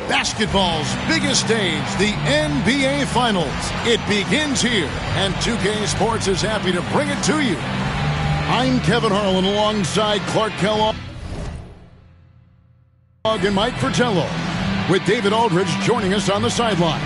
Basketball's biggest stage, the NBA Finals. It begins here, and 2K Sports is happy to bring it to you. I'm Kevin Harlan alongside Clark Kellogg and Mike Fratello, with David Aldridge joining us on the sideline.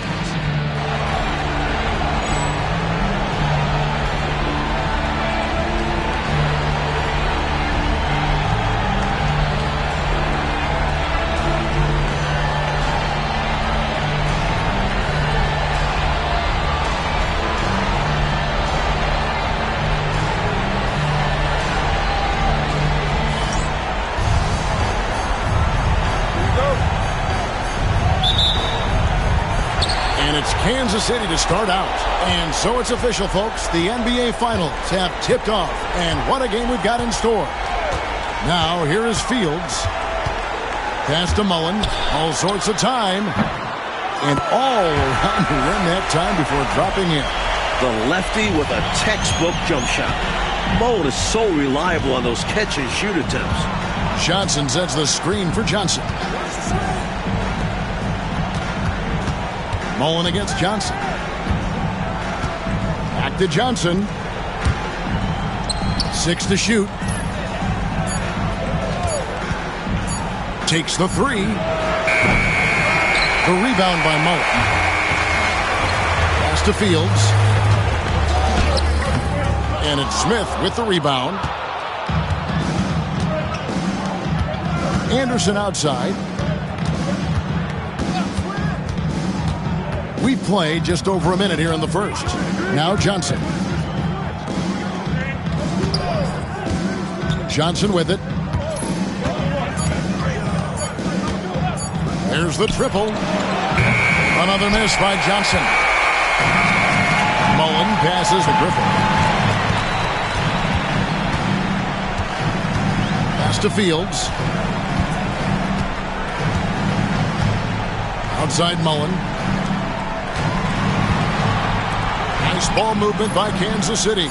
Kansas City to start out. And so it's official, folks. The NBA Finals have tipped off. And what a game we've got in store. Now, here is Fields. Pass to Mullen. All sorts of time. And all around to win that time before dropping in. The lefty with a textbook jump shot. Mullen is so reliable on those catch-and-shoot attempts. Johnson sets the screen for Johnson. Mullen against Johnson. Back to Johnson. 6 to shoot. Takes the 3. The rebound by Mullen. Pass to Fields. And it's Smith with the rebound. Anderson outside. We've played just over a minute here in the first. Now Johnson. Johnson with it. There's the triple. Another miss by Johnson. Mullen passes to Griffin. Pass to Fields. Outside Mullen. Ball movement by Kansas City.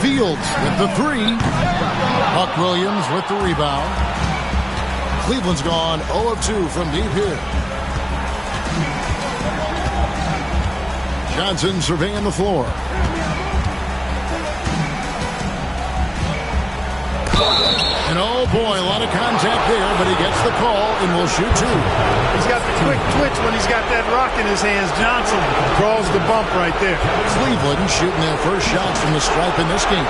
Fields with the 3. Buck Williams with the rebound. Cleveland's gone 0 of 2 from deep here. Johnson surveying the floor. And oh boy, a lot of contact there, but he gets the call and will shoot 2. He's got the quick twitch when he's got that rock in his hands. Johnson draws the bump right there. Cleveland shooting their first shots from the stripe in this game.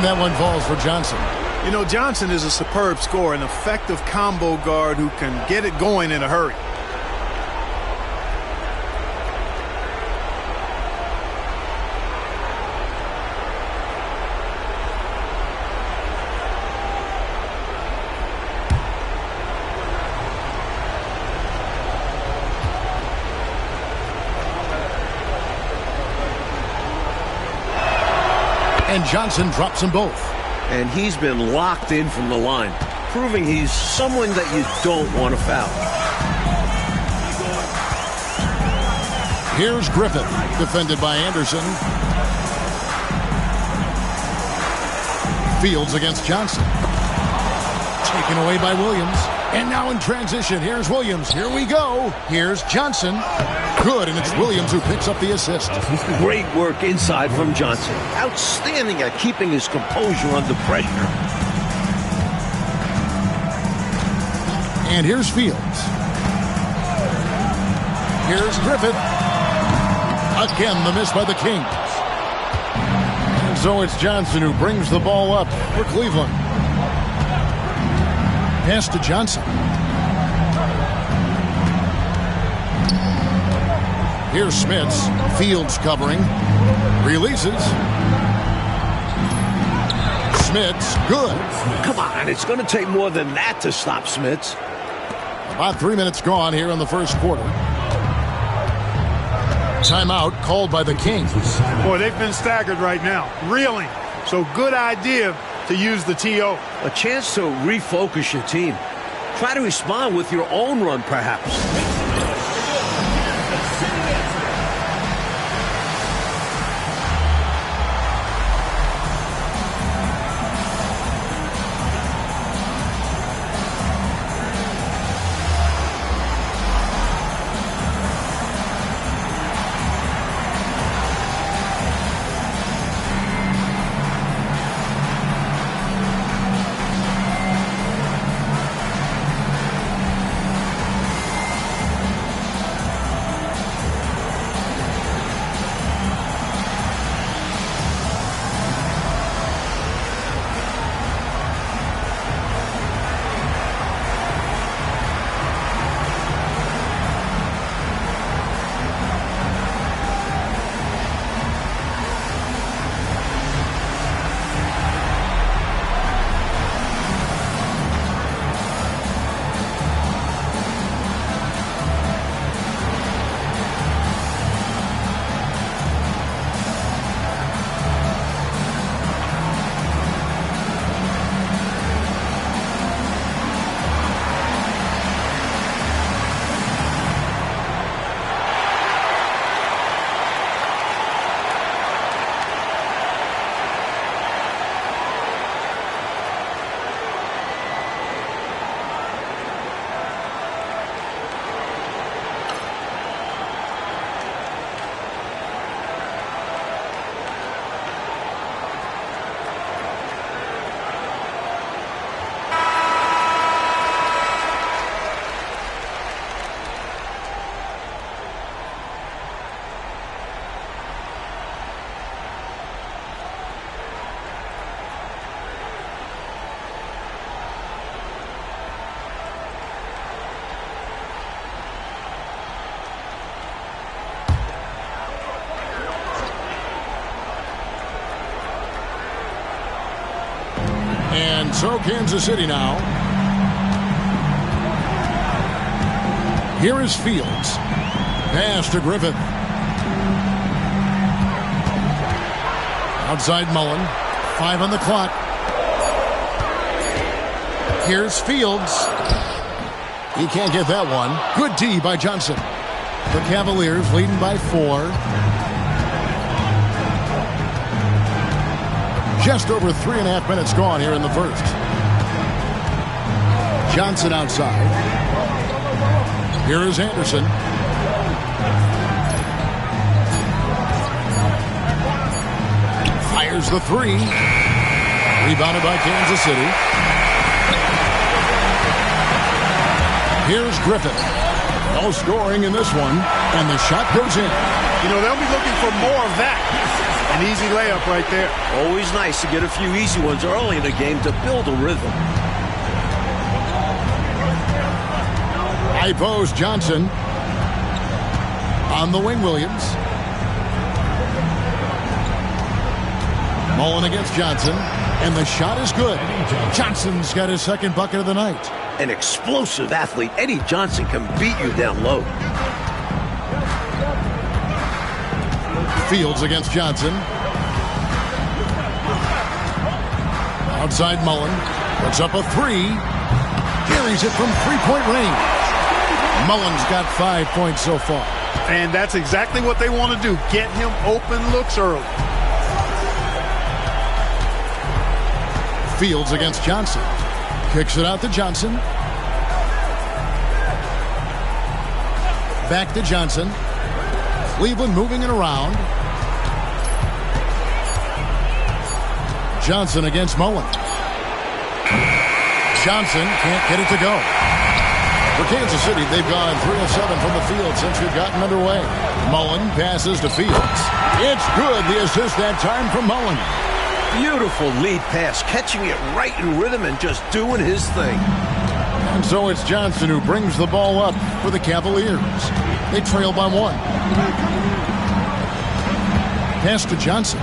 That one falls for Johnson. You know, Johnson is a superb scorer, an effective combo guard who can get it going in a hurry. And Johnson drops them both. And he's been locked in from the line, proving he's someone that you don't want to foul. Here's Griffin, defended by Anderson. Fields against Johnson. Taken away by Williams. And now in transition, here's Williams. Here we go. Here's Johnson. Good, and it's Williams who picks up the assist. Great work inside from Johnson. Outstanding at keeping his composure under pressure. And here's Fields. Here's Griffith. Again, the miss by the Kings. And so it's Johnson who brings the ball up for Cleveland. Pass to Johnson. Here's Smits. Fields covering. Releases. Smits, good. Come on, it's going to take more than that to stop Smits. About 3 minutes gone here in the first quarter. Timeout called by the Kings. Boy, they've been staggered right now. Reeling. So good idea to use the TO. A chance to refocus your team. Try to respond with your own run, perhaps. And so Kansas City now. Here is Fields. Pass to Griffith. Outside Mullen. 5 on the clock. Here's Fields. He can't get that one. Good D by Johnson. The Cavaliers leading by 4. Just over 3.5 minutes gone here in the first. Johnson outside. Here is Anderson. Fires the 3. Rebounded by Kansas City. Here's Griffith. No scoring in this one. And the shot goes in. You know, they'll be looking for more of that. An easy layup right there. Always nice to get a few easy ones early in the game to build a rhythm. High post Johnson. On the wing, Williams. Mullen against Johnson. And the shot is good. Johnson's got his second bucket of the night. An explosive athlete. Eddie Johnson can beat you down low. Fields against Johnson. Outside Mullen. Puts up a 3. Carries it from three-point range. Mullen's got 5 points so far. And that's exactly what they want to do. Get him open looks early. Fields against Johnson. Kicks it out to Johnson. Back to Johnson. Cleveland moving it around. Johnson against Mullen. Johnson can't get it to go. For Kansas City, they've gone 3 of 7 from the field since we've gotten underway. Mullen passes to Fields. It's good. The assist that time from Mullen. Beautiful lead pass, catching it right in rhythm and just doing his thing. And so it's Johnson who brings the ball up for the Cavaliers. They trail by 1. Pass to Johnson.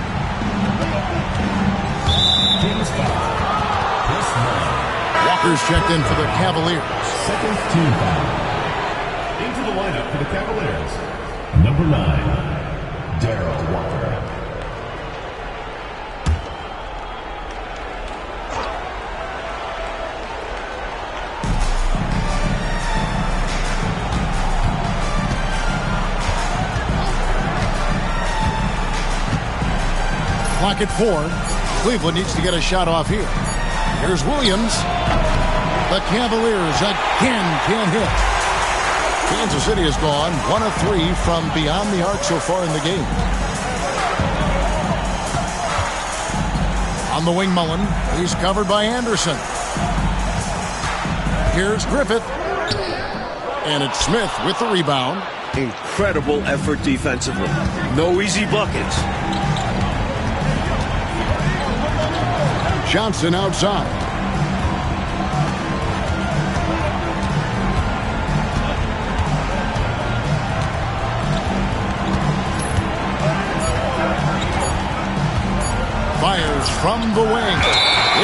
Walker's checked in for the Cavaliers. Second team foul. Into the lineup for the Cavaliers, number 9, Darrell Walker. Clock at 4. Cleveland needs to get a shot off here. Here's Williams. The Cavaliers again can't hit. Kansas City has gone 1 of 3 from beyond the arc so far in the game. On the wing, Mullen. He's covered by Anderson. Here's Griffith. And it's Smith with the rebound. Incredible effort defensively. No easy buckets. Johnson outside. Fires from the wing.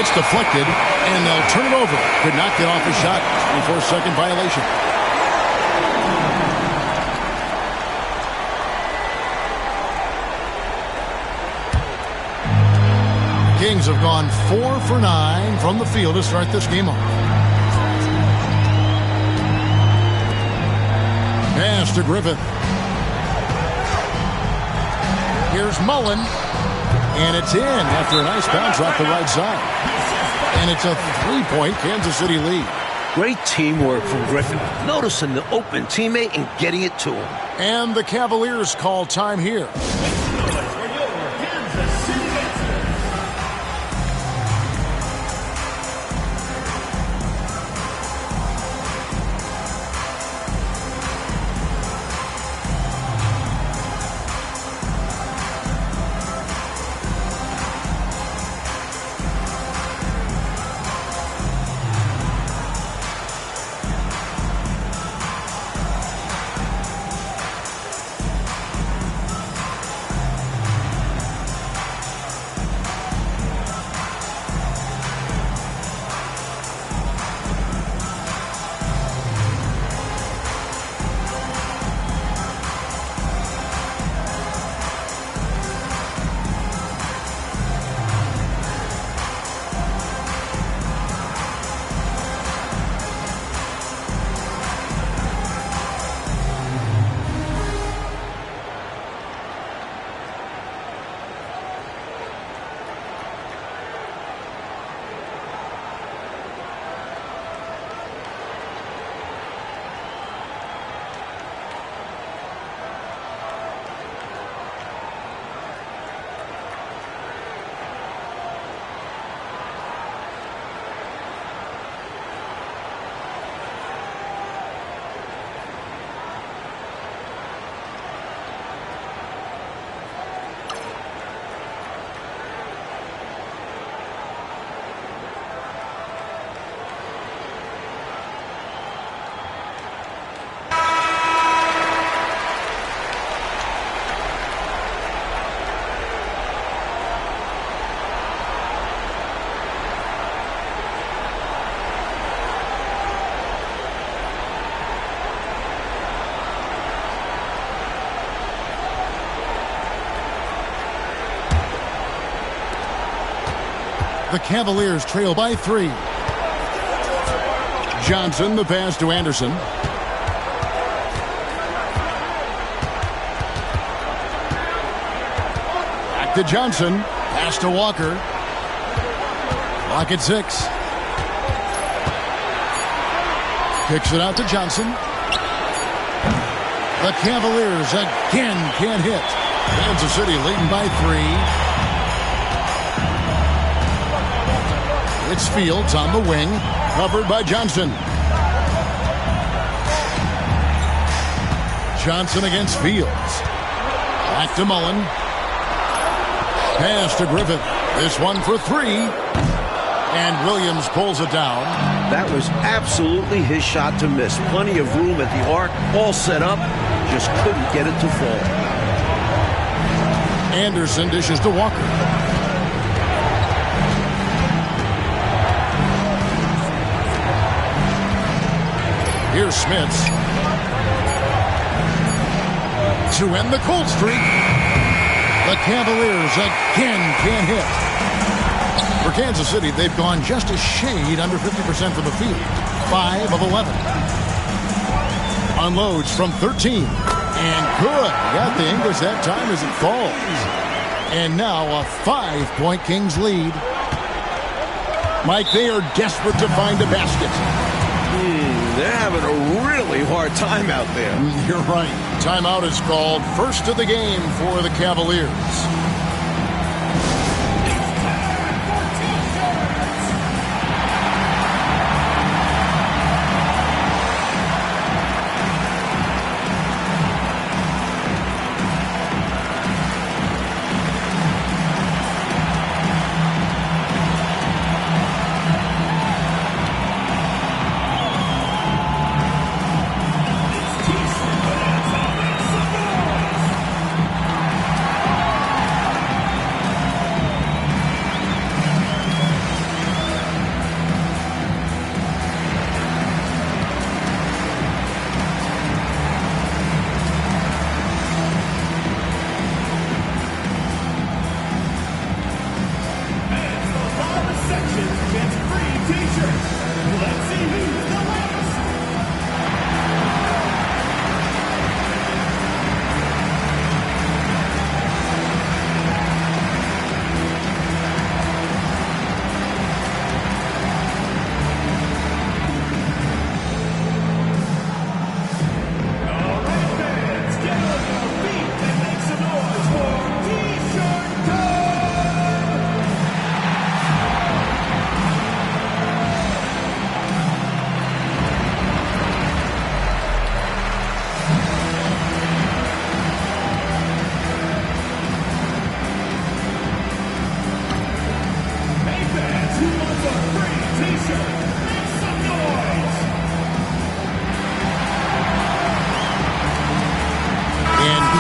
It's deflected, and they'll turn it over. Could not get off a shot. 24-second violation. Kings have gone 4 for 9 from the field to start this game off. Pass to Griffith. Here's Mullen. And it's in after a nice bounce off the right side. And it's a 3-point Kansas City lead. Great teamwork from Griffin. Noticing the open teammate and getting it to him. And the Cavaliers call time here. The Cavaliers trail by 3. Johnson, the pass to Anderson. Back to Johnson. Pass to Walker. Clock at 6. Kicks it out to Johnson. The Cavaliers again can't hit. Kansas City leading by 3. It's Fields on the wing, covered by Johnson. Johnson against Fields. Back to Mullen. Pass to Griffith. This one for 3. And Williams pulls it down. That was absolutely his shot to miss. Plenty of room at the arc, all set up. Just couldn't get it to fall. Anderson dishes to Walker. Here's Smits. To end the cold streak. The Cavaliers again can't hit. For Kansas City, they've gone just a shade under 50% from the field. 5 of 11. Unloads from 13. And good. Got the English that time as it falls. And now a 5-point Kings lead. Mike, they are desperate to find a basket. They're having a really hard time out there. You're right. Timeout is called. First of the game for the Cavaliers.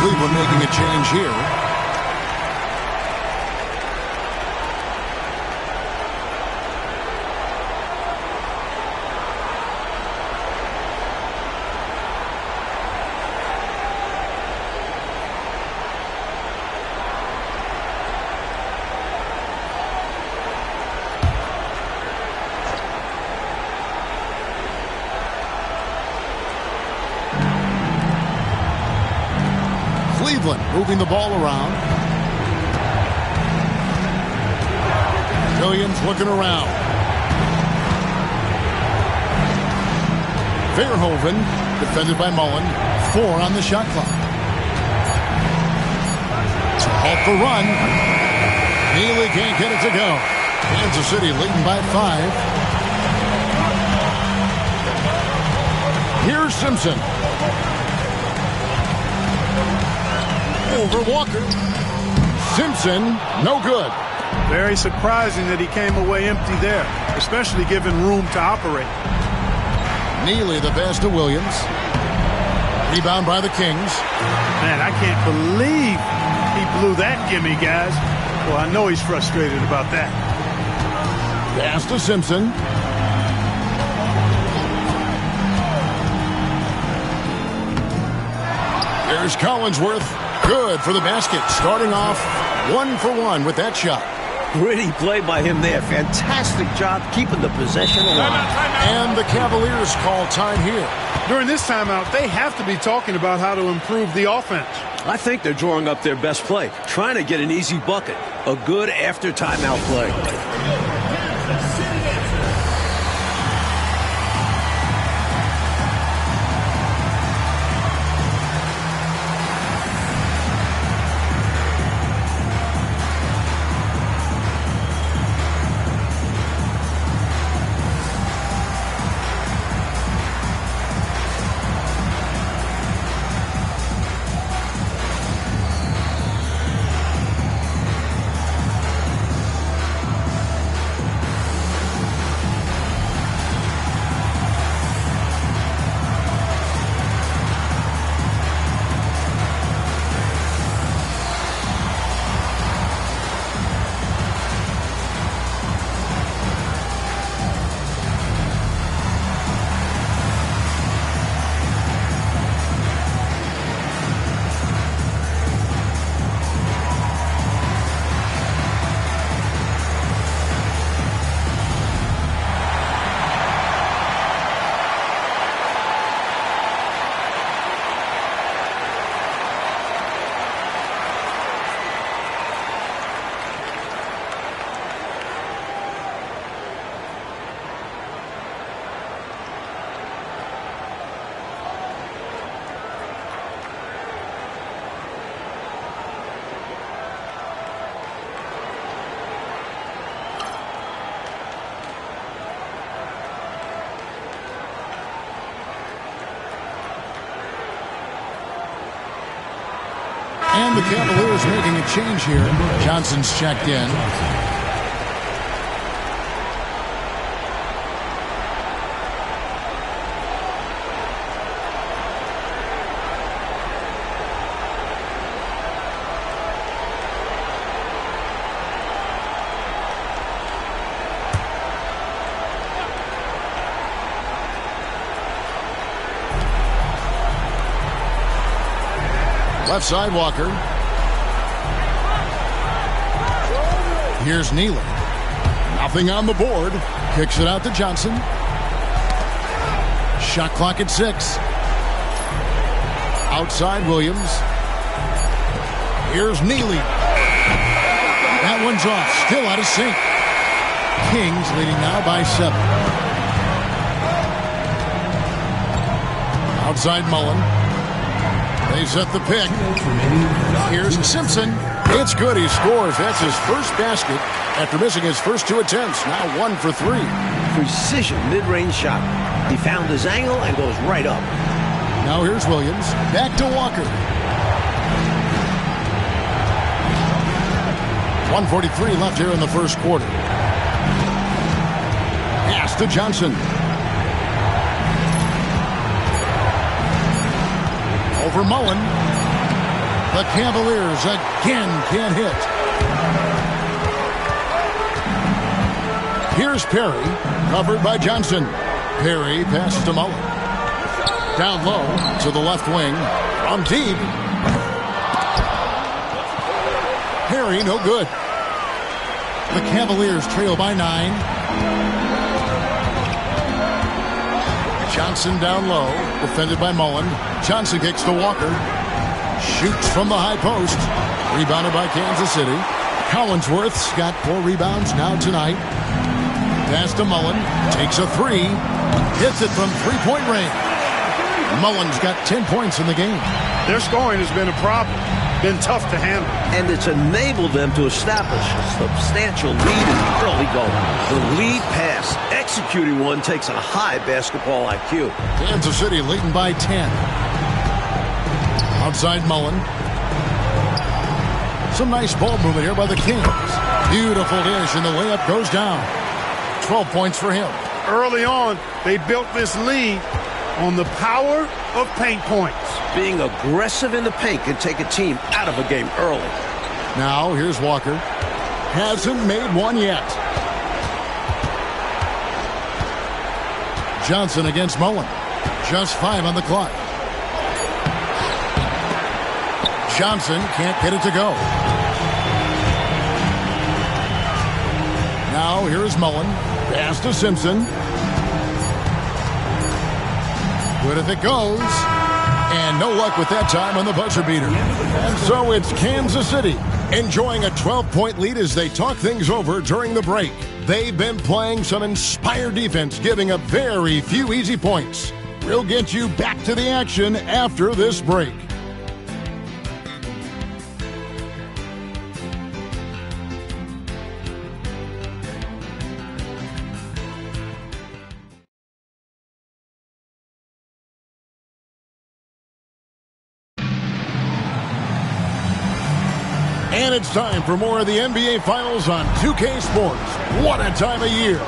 Cleveland making a change here. Cleveland moving the ball around. Williams looking around. Verhoeven defended by Mullen. 4 on the shot clock. To halt the run. Neely can't get it to go. Kansas City leading by 5. Here's Simpson. Over Walker. Simpson, no good. Very surprising that he came away empty there, especially given room to operate. Neely the pass to Williams. Rebound by the Kings. Man, I can't believe he blew that gimme, guys. Well, I know he's frustrated about that. Pass to Simpson. Here's Collinsworth. Good for the basket. Starting off 1 for 1 with that shot. Pretty play by him there. Fantastic job keeping the possession alive. And the Cavaliers call time here. During this timeout, they have to be talking about how to improve the offense. I think they're drawing up their best play, trying to get an easy bucket. A good after timeout play. And the Cavaliers making a change here. Johnson's checked in. Left side, Walker. Here's Neely. Nothing on the board. Kicks it out to Johnson. Shot clock at 6. Outside, Williams. Here's Neely. That one's off. Still out of sync. Kings leading now by 7. Outside, Mullen. They set the pick. Here's Simpson. It's good. He scores. That's his first basket after missing his first 2 attempts. Now 1 for 3. Precision mid-range shot. He found his angle and goes right up. Now here's Williams. Back to Walker. 1:43 left here in the first quarter. Pass to Johnson. Over Mullen. The Cavaliers again can't hit. Here's Perry, covered by Johnson. Perry passes to Mullen. Down low to the left wing. From deep. Perry, no good. The Cavaliers trail by 9. Johnson down low, defended by Mullen. Johnson kicks to Walker. Shoots from the high post. Rebounded by Kansas City. Collinsworth's got 4 rebounds now tonight. Pass to Mullen. Takes a 3. Hits it from 3-point range. Mullen's got 10 points in the game. Their scoring has been a problem. Been tough to handle. And it's enabled them to establish a substantial lead in the early going. The lead pass, executing one, takes a high basketball IQ. Kansas City leading by 10. Outside Mullen. Some nice ball movement here by the Kings. Beautiful dish, and the layup goes down. 12 points for him. Early on, they built this lead on the power of paint points. Being aggressive in the paint can take a team out of a game early. Now, here's Walker. Hasn't made one yet. Johnson against Mullen. Just 5 on the clock. Johnson can't get it to go. Now, here's Mullen. Pass to Simpson. Good if it goes. And no luck with that time on the buzzer beater. And so it's Kansas City enjoying a 12-point lead as they talk things over during the break. They've been playing some inspired defense, giving up very few easy points. We'll get you back to the action after this break. And it's time for more of the NBA Finals on 2K Sports. What a time of year.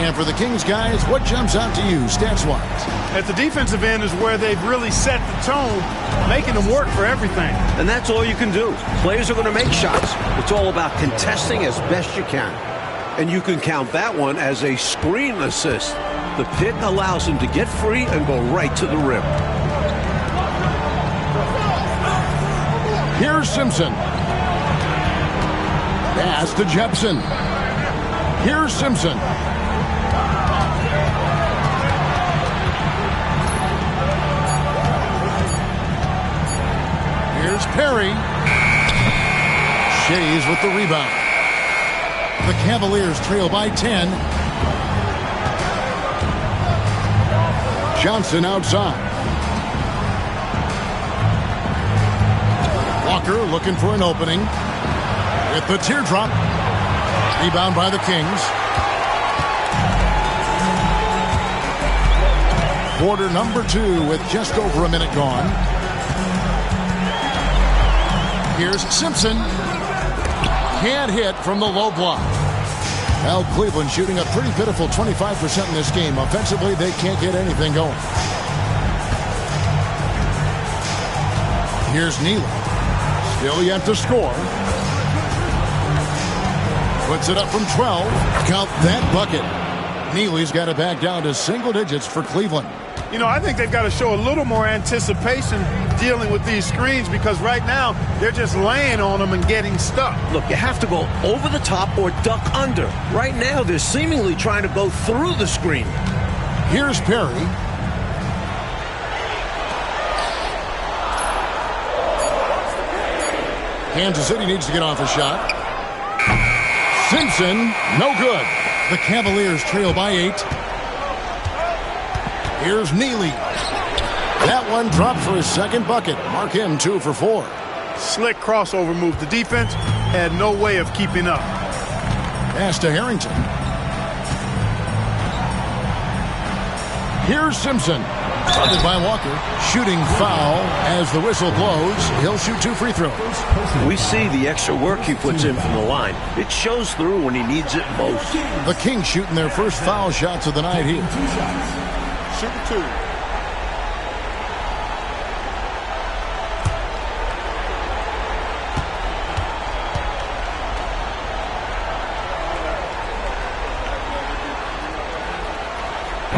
And for the Kings guys, what jumps out to you stats-wise? At the defensive end is where they've really set the tone, making them work for everything. And that's all you can do. Players are going to make shots. It's all about contesting as best you can. And you can count that one as a screen assist. The pick allows him to get free and go right to the rim. Here's Simpson. Pass to Jepson. Here's Simpson. Here's Perry. Shays with the rebound. The Cavaliers trail by 10. Johnson outside. Walker looking for an opening. With the teardrop. Rebound by the Kings. Quarter number 2 with just over a minute gone. Here's Simpson. Can't hit from the low block. Well, Cleveland shooting a pretty pitiful 25% in this game. Offensively, they can't get anything going. Here's Neely. Still yet to score. Puts it up from 12. Count that bucket. Neely's got it back down to single digits for Cleveland. You know, I think they've got to show a little more anticipation dealing with these screens because right now they're just laying on them and getting stuck. Look, you have to go over the top or duck under. Right now, they're seemingly trying to go through the screen. Here's Perry. Kansas City needs to get off a shot. Simpson, no good. The Cavaliers trail by 8. Here's Neely. That one dropped for his second bucket. Mark him 2 for 4. Slick crossover move. The defense had no way of keeping up. Pass to Harrington. Here's Simpson. Guarded by Walker. Shooting foul as the whistle blows. He'll shoot 2 free throws. We see the extra work he puts in from the line. It shows through when he needs it most. The Kings shooting their first foul shots of the night here. Shooting 2.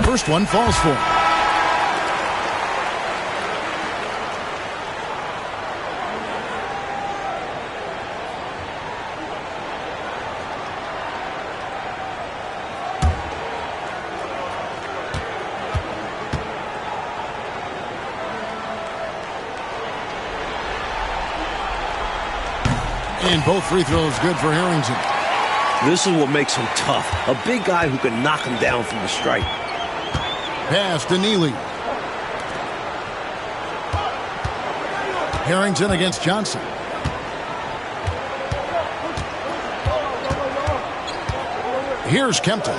First one falls for him. And both free throws good for Harrington. This is what makes him tough. A big guy who can knock him down from the stripe. Pass to Neely. Harrington against Johnson. Here's Kempton.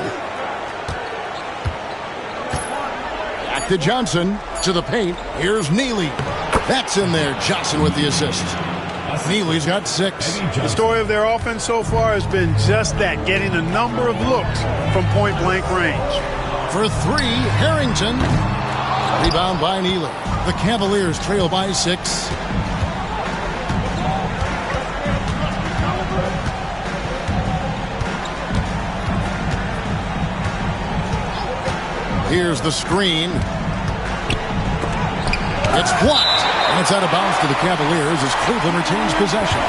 Back to Johnson. To the paint. Here's Neely. That's in there. Johnson with the assist. Neely's got 6. The story of their offense so far has been just that, getting a number of looks from point-blank range. For 3, Harrington. Rebound by Neely. The Cavaliers trail by 6. Here's the screen. It's blocked. And it's out of bounds to the Cavaliers as Cleveland retains possession.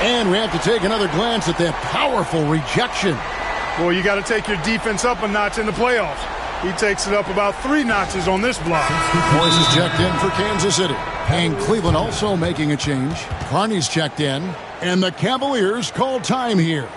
And we have to take another glance at that powerful rejection. Well, you got to take your defense up a notch in the playoffs. He takes it up about 3 notches on this block. Boyce is checked in for Kansas City. And Cleveland also making a change. Carney's checked in. And the Cavaliers call time here.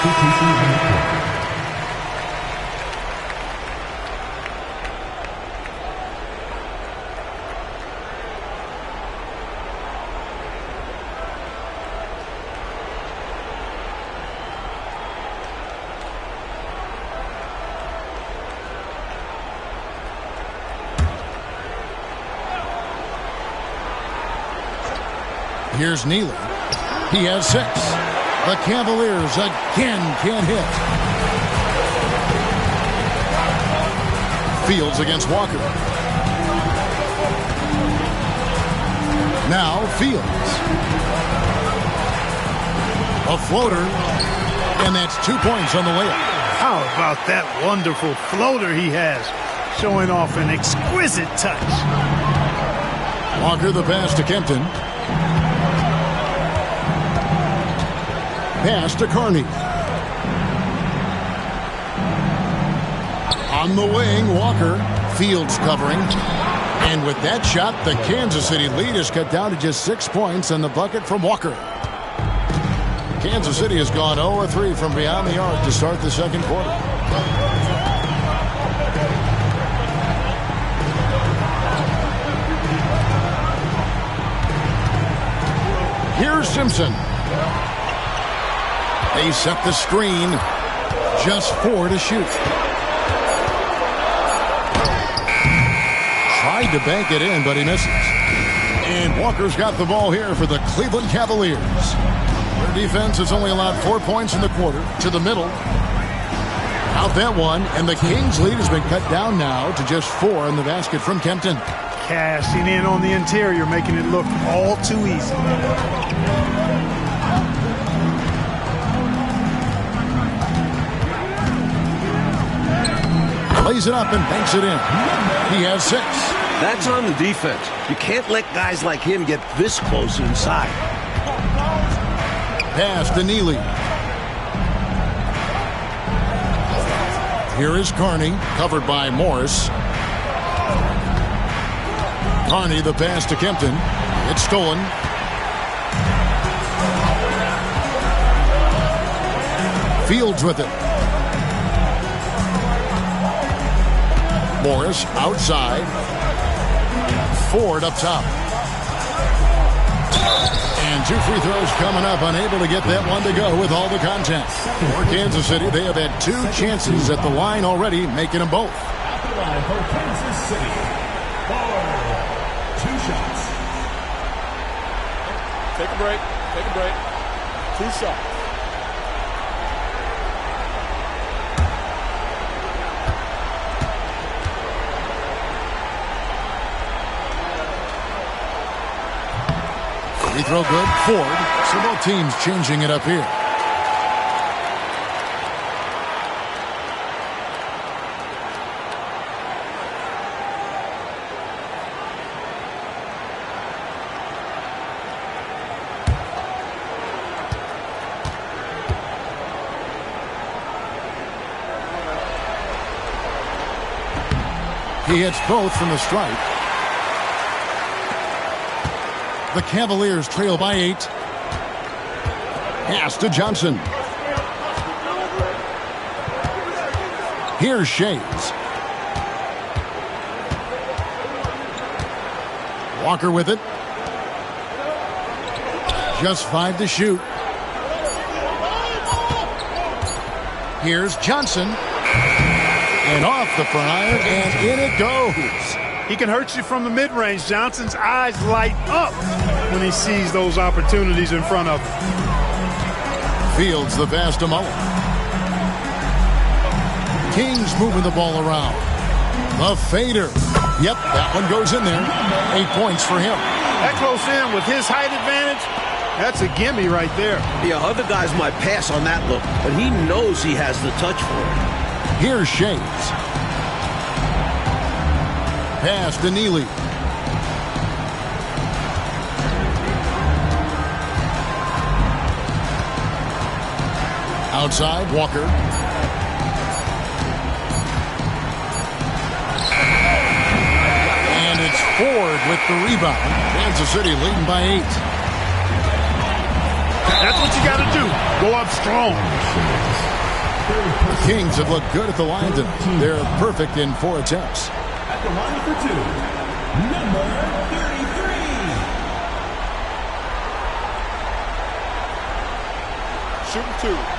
Substitution in the quarter. Here's Neely. He has 6. The Cavaliers again can't hit. Fields against Walker. Now Fields. A floater. And that's 2 points on the layup. How about that wonderful floater he has? Showing off an exquisite touch. Walker the pass to Kempton. Pass to Carney. On the wing, Walker. Fields covering. And with that shot, the Kansas City lead is cut down to just 6 points and the bucket from Walker. Kansas City has gone 0-3 from beyond the arc to start the second quarter. Here's Simpson. They set the screen. Just 4 to shoot. Tried to bank it in, but he misses. And Walker's got the ball here for the Cleveland Cavaliers. Their defense has only allowed 4 points in the quarter. To the middle. Out that one. And the Kings' lead has been cut down now to just 4 in the basket from Kempton. Cashing in on the interior, making it look all too easy. Lays it up and banks it in. He has 6. That's on the defense. You can't let guys like him get this close inside. Pass to Neely. Here is Carney, covered by Morris. Carney the pass to Kempton. It's stolen. Fields with it. Morris outside. Ford up top. And 2 free throws coming up. Unable to get that one to go with all the contact. For Kansas City, they have had 2 chances at the line already, making them both. At the line for Kansas City. Ford. 2 shots. Take a break. Take a break. 2 shots. Free throw good. Ford. So both teams changing it up here. He hits both from the stripe. The Cavaliers trail by 8. Pass to Johnson. Here's Shades. Walker with it. Just 5 to shoot. Here's Johnson. And off the front iron, and in it goes. He can hurt you from the mid-range. Johnson's eyes light up when he sees those opportunities in front of him. Fields the pass to Mullen. Kings moving the ball around. The fader. Yep, that one goes in there. 8 points for him. That close in with his height advantage, that's a gimme right there. Yeah, other guys might pass on that look, but he knows he has the touch for it. Here's Shades. Pass to Neely. Outside, Walker. And it's Ford with the rebound. Kansas City leading by 8. That's what you got to do. Go up strong. The Kings have looked good at the line tonight. They're perfect in 4 attempts. At the line for 2, number 33. Shooting 2.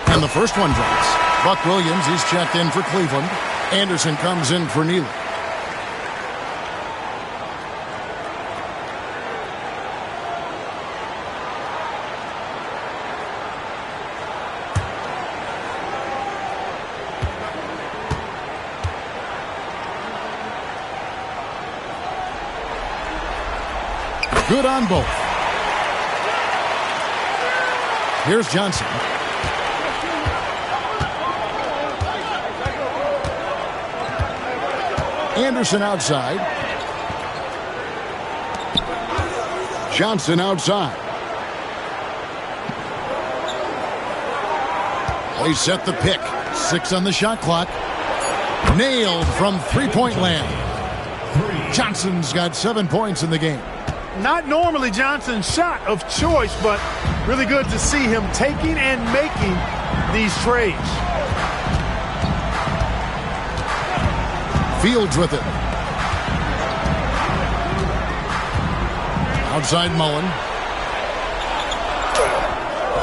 And the first one drops. Buck Williams, he's checked in for Cleveland. Anderson comes in for Neely. Good on both. Here's Johnson. Anderson outside. Johnson outside. They set the pick. 6 on the shot clock. Nailed from three-point land. Johnson's got 7 points in the game. Not normally Johnson's shot of choice, but really good to see him taking and making these trades. Fields with it. Outside Mullen.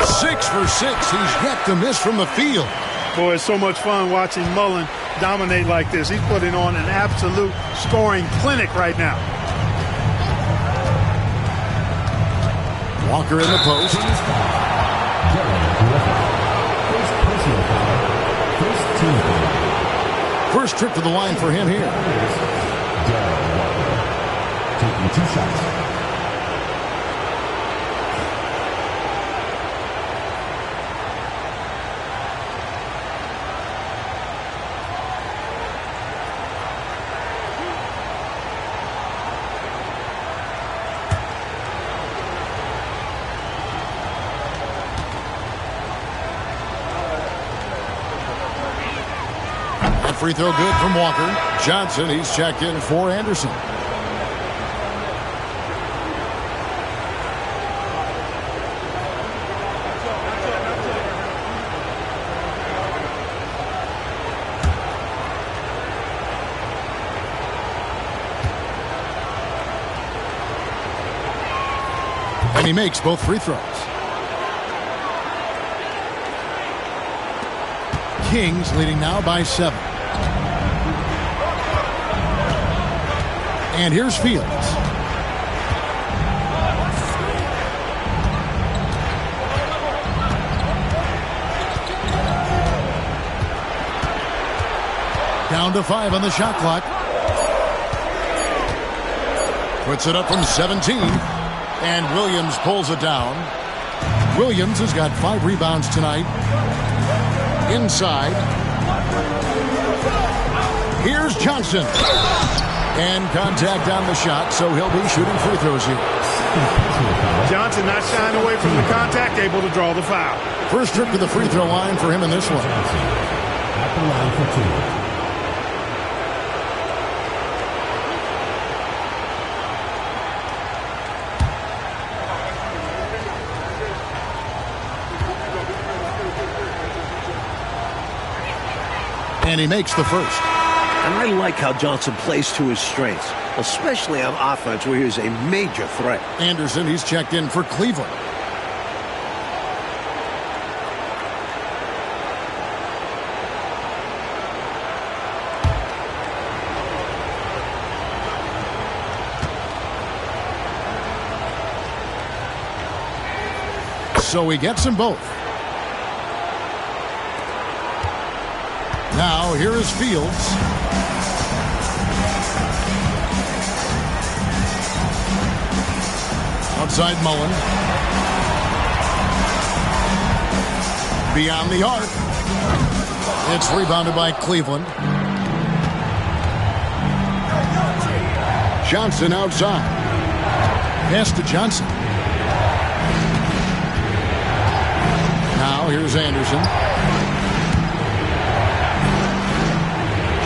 6 for 6. He's yet to miss from the field. Boy, it's so much fun watching Mullen dominate like this. He's putting on an absolute scoring clinic right now. Walker in the post. First trip to the line for him here. Taking 2 shots. Free throw good from Walker. Johnson, he's checked in for Anderson. And he makes both free throws. Kings leading now by 7. And here's Fields. Down to 5 on the shot clock. Puts it up from 17. And Williams pulls it down. Williams has got 5 rebounds tonight. Inside. Here's Johnson. And contact on the shot, so he'll be shooting free throws here. Johnson not shying away from the contact, able to draw the foul. First trip to the free throw line for him in this one. At the line for 2. And he makes the first. And I like how Johnson plays to his strengths, especially on offense where he's a major threat. Anderson, he's checked in for Cleveland. So he gets them both. Now here is Fields. Outside Mullen. Beyond the arc. It's rebounded by Cleveland. Johnson outside. Pass to Johnson. Now here's Anderson.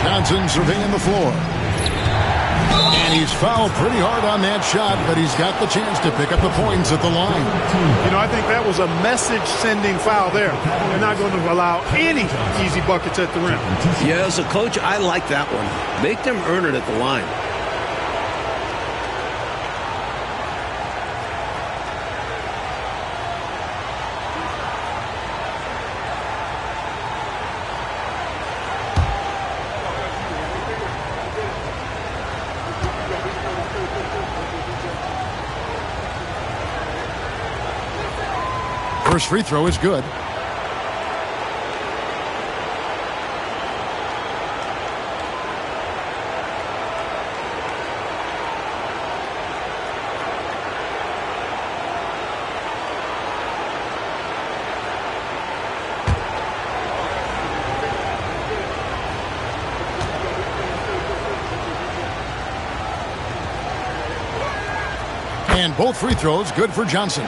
Johnson surveying the floor. And he's fouled pretty hard on that shot, but he's got the chance to pick up the points at the line. You know, I think that was a message-sending foul there. They're not going to allow any easy buckets at the rim. Yeah, as a coach, I like that one. Make them earn it at the line. First free throw is good. And both free throws good for Johnson.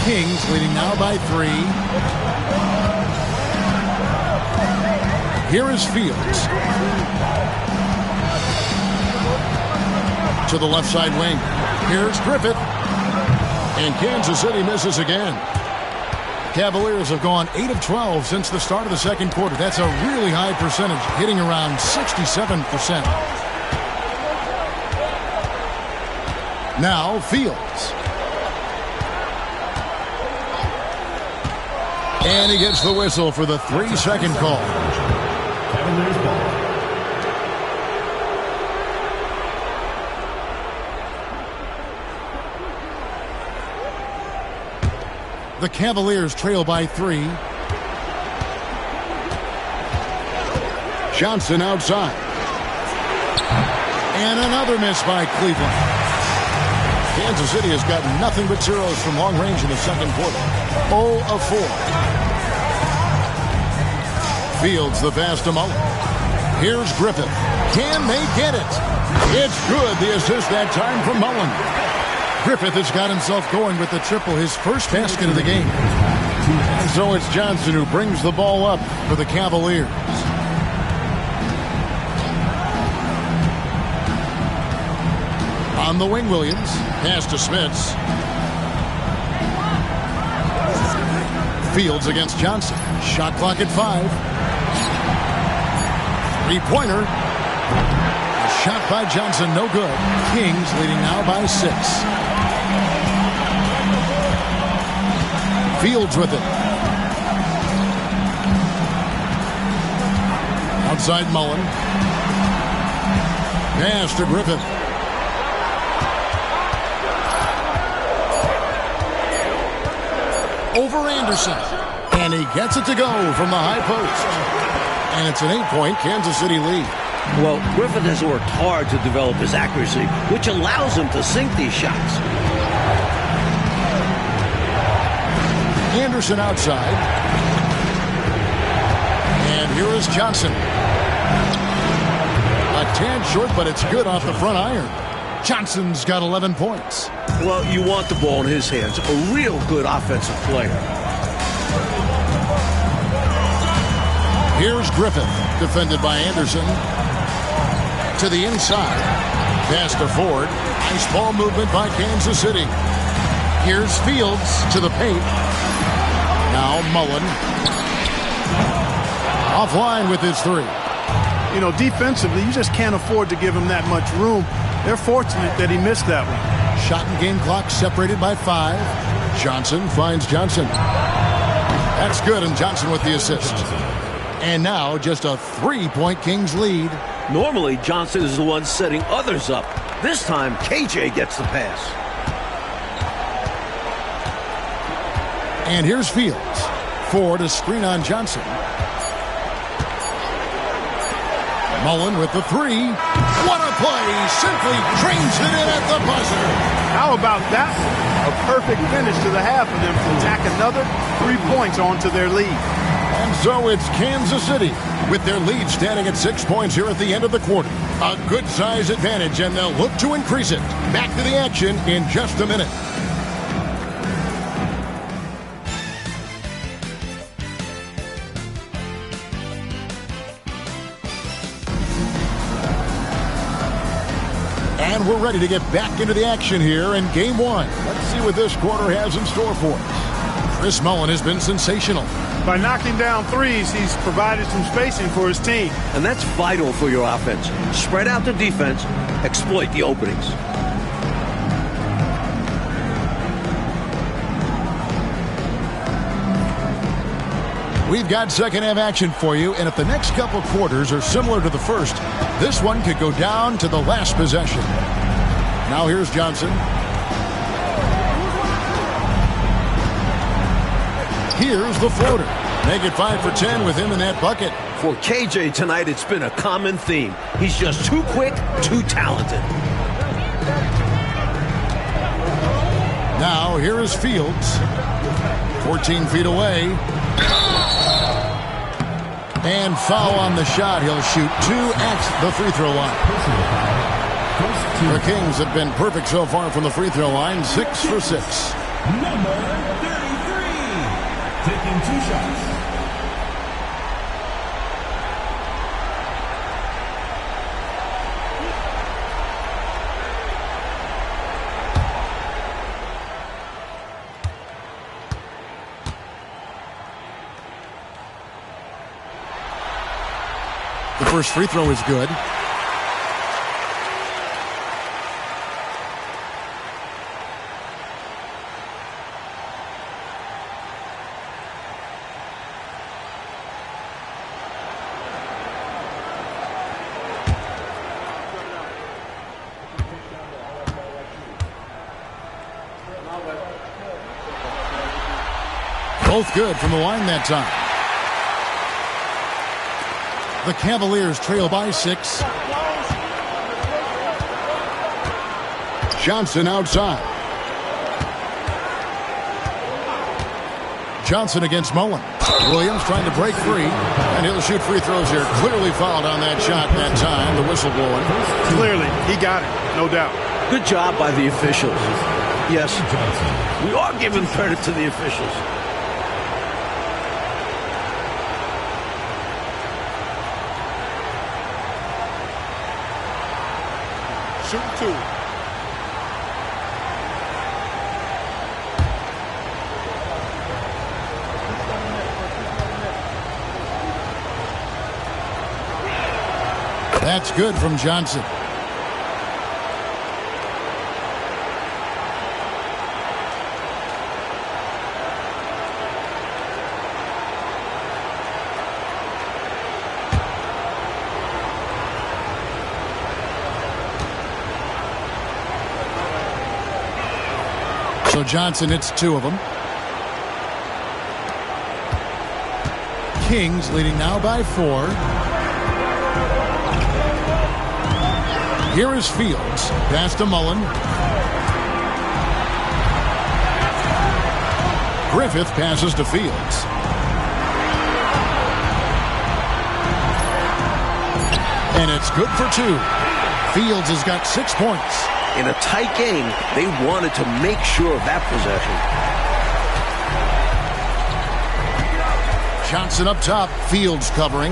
Kings leading now by 3. Here is Fields. To the left side wing. Here's Griffith. And Kansas City misses again. Cavaliers have gone 8 of 12 since the start of the second quarter. That's a really high percentage, hitting around 67%. Now Fields. And he gets the whistle for the 3-second call. Cavaliers ball. The Cavaliers trail by 3. Johnson outside. And another miss by Cleveland. Kansas City has gotten nothing but zeros from long range in the second quarter. 0 of 4. Fields the pass to Mullen. Here's Griffith. Can they get it? It's good. The assist that time from Mullen. Griffith has got himself going with the triple, his first basket of the game. And so it's Johnson who brings the ball up for the Cavaliers. On the wing, Williams. Pass to Smits. Fields against Johnson. Shot clock at 5. Three-pointer. Shot by Johnson, no good. Kings leading now by 6. Fields with it. Outside Mullen. Pass to Griffith. Over Anderson. And he gets it to go from the high post. And it's an 8-point Kansas City lead. Well, Griffith has worked hard to develop his accuracy, which allows him to sink these shots. Anderson outside. And here is Johnson. A tad short, but it's good off the front iron. Johnson's got 11 points. Well, you want the ball in his hands. A real good offensive player. Here's Griffith, defended by Anderson. To the inside. Pass to Ford. Nice ball movement by Kansas City. Here's Fields to the paint. Now Mullen. Offline with his 3. You know, defensively, you just can't afford to give him that much room. They're fortunate that he missed that one. Shot and game clock separated by 5. Johnson finds Johnson. That's good, and Johnson with the assist. And now just a 3-point Kings lead. Normally, Johnson is the one setting others up. This time, KJ gets the pass. And here's Fields. Ford a screen on Johnson. Mullen with the 3. What a play! Simply drains it in at the buzzer. How about that? A perfect finish to the half of them to tack another 3 points onto their lead. And so it's Kansas City with their lead standing at 6 points here at the end of the quarter. A good size advantage, and they'll look to increase it. Back to the action in just a minute. And we're ready to get back into the action here in game one. Let's see what this quarter has in store for us. Chris Mullin has been sensational. By knocking down threes, he's provided some spacing for his team. And that's vital for your offense. Spread out the defense, exploit the openings. We've got second half action for you, and if the next couple quarters are similar to the first, this one could go down to the last possession. Now here's Johnson. Here's the floater. Make it 5 for 10 with him in that bucket. For KJ tonight, it's been a common theme. He's just too quick, too talented. Now here is Fields. 14 feet away. And foul on the shot. He'll shoot 2 at the free throw line. The Kings have been perfect so far from the free throw line. 6 for 6. Number 33, taking 2 shots. The first free throw is good. Both good from the line that time. The Cavaliers trail by 6. Johnson outside. Johnson against Mullin. Williams trying to break free, and he'll shoot free throws here. Clearly fouled on that shot that time. The whistle blowing. Clearly, he got it, no doubt. Good job by the officials. Yes, we are giving credit to the officials. Shoot 2. That's good from Johnson. So Johnson hits 2 of them. Kings leading now by 4. Here is Fields. Pass to Mullin. Griffith passes to Fields. And it's good for 2. Fields has got 6 points. In a tight game, they wanted to make sure of that possession. Johnson up top. Fields covering.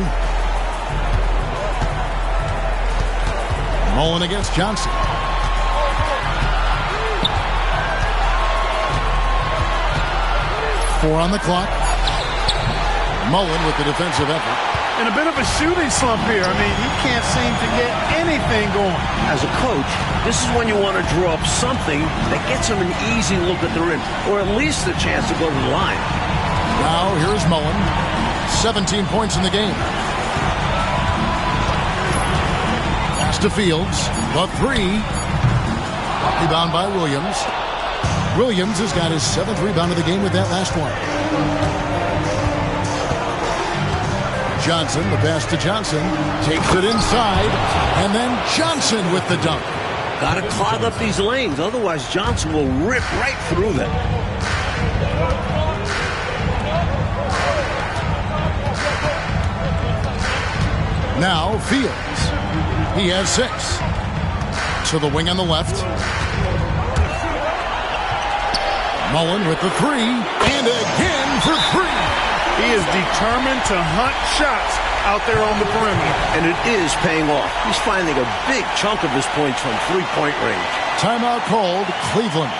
Mullin against Johnson. Four on the clock. Mullin with the defensive effort. And a bit of a shooting slump here. I mean, he can't seem to get anything going. As a coach, this is when you want to draw up something that gets him an easy look at the rim, or at least a chance to go to the line. Now here's Mullin. 17 points in the game. Pass to Fields. The 3. Rebound by Williams. Williams has got his 7th rebound of the game with that last one. Johnson, the pass to Johnson. Takes it inside. And then Johnson with the dunk. Got to clog up these lanes. Otherwise, Johnson will rip right through them. Now Fields. He has 6. To the wing on the left. Mullin with the 3. And again for 3. He is determined to hunt shots out there on the perimeter. And it is paying off. He's finding a big chunk of his points from three-point range. Timeout called, Cleveland.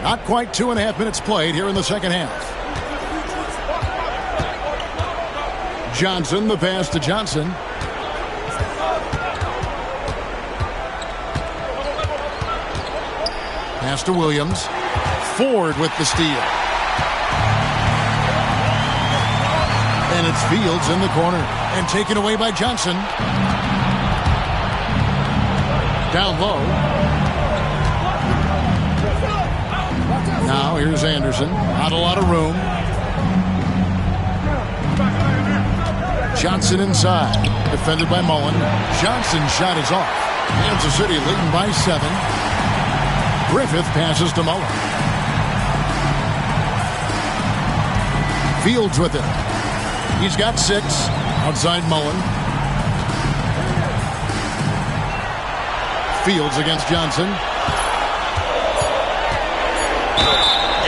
Not quite 2.5 minutes played here in the second half. Johnson, the pass to Johnson. Pass to Williams. Ford with the steal. And it's Fields in the corner. And taken away by Johnson. Down low. Now here's Anderson. Not a lot of room. Johnson inside. Defended by Mullen. Johnson's shot is off. Kansas City leading by 7. Griffith passes to Mullen. Fields with it. He's got 6. Outside Mullen. Fields against Johnson.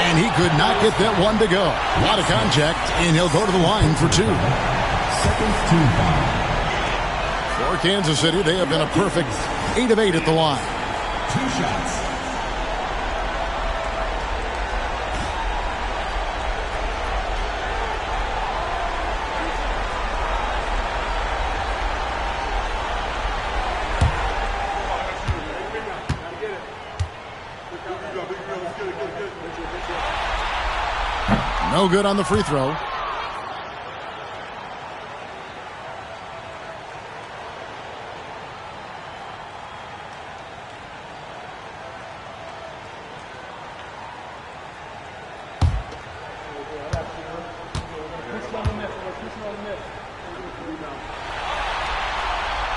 And he could not get that one to go. A lot of contact, and he'll go to the line for 2. Second team foul. For Kansas City, they have been a perfect 8 of 8 at the line. 2 shots. No good on the free throw.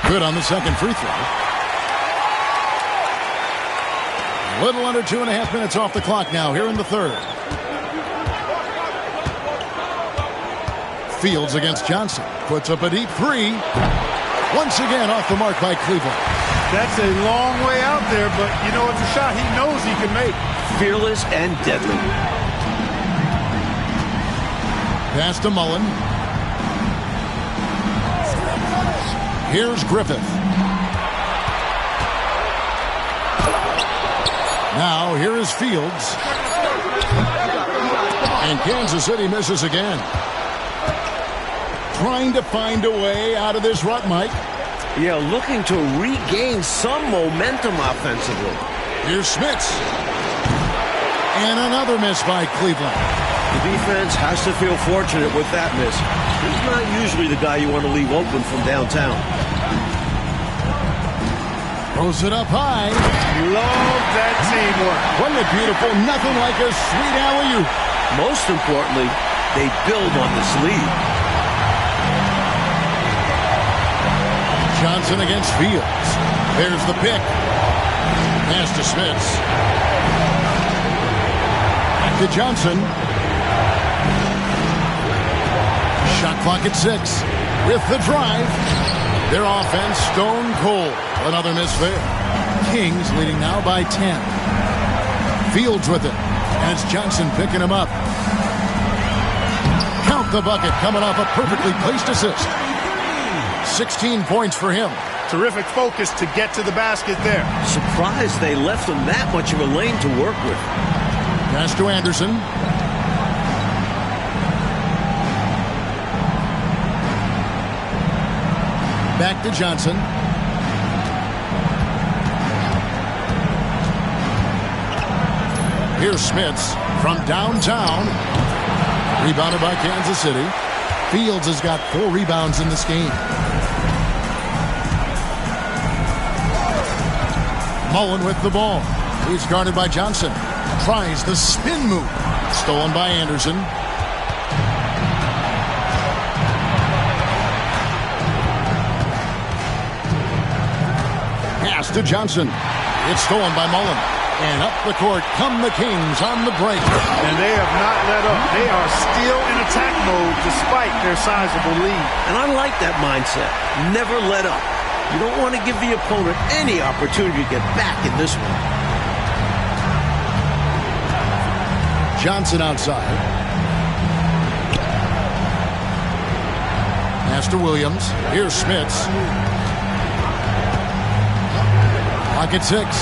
Good on the second free throw. A little under 2.5 minutes off the clock now here in the third. Fields against Johnson. Puts up a deep 3. Once again off the mark by Cleveland. That's a long way out there, but you know it's a shot he knows he can make. Fearless and deadly. Pass to Mullen. Here's Griffith. Now here is Fields. And Kansas City misses again. Trying to find a way out of this rut, Mike. Yeah, looking to regain some momentum offensively. Here's Smits. And another miss by Cleveland. The defense has to feel fortunate with that miss. He's not usually the guy you want to leave open from downtown. Throws it up high. Love that teamwork. Wasn't it beautiful? Nothing like a sweet alley-oop. Most importantly, they build on this lead. Johnson against Fields. There's the pick. Pass to Smits. Back to Johnson. Shot clock at 6. With the drive. Their offense stone cold. Another miss there. Kings leading now by 10. Fields with it. And it's Johnson picking him up. Count the bucket coming off a perfectly placed assist. 16 points for him. Terrific focus to get to the basket there. Surprised they left him that much of a lane to work with. Pass to Anderson. Back to Johnson. Here's Smits from downtown. Rebounded by Kansas City. Fields has got 4 rebounds in this game. Mullen with the ball. He's guarded by Johnson. Tries the spin move. Stolen by Anderson. Pass to Johnson. It's stolen by Mullen. And up the court come the Kings on the break. And they have not let up. They are still in attack mode despite their sizable lead. And I like that mindset. Never let up. You don't want to give the opponent any opportunity to get back in this one. Johnson outside. Pass to Williams. Here's Smits. Pocket 6.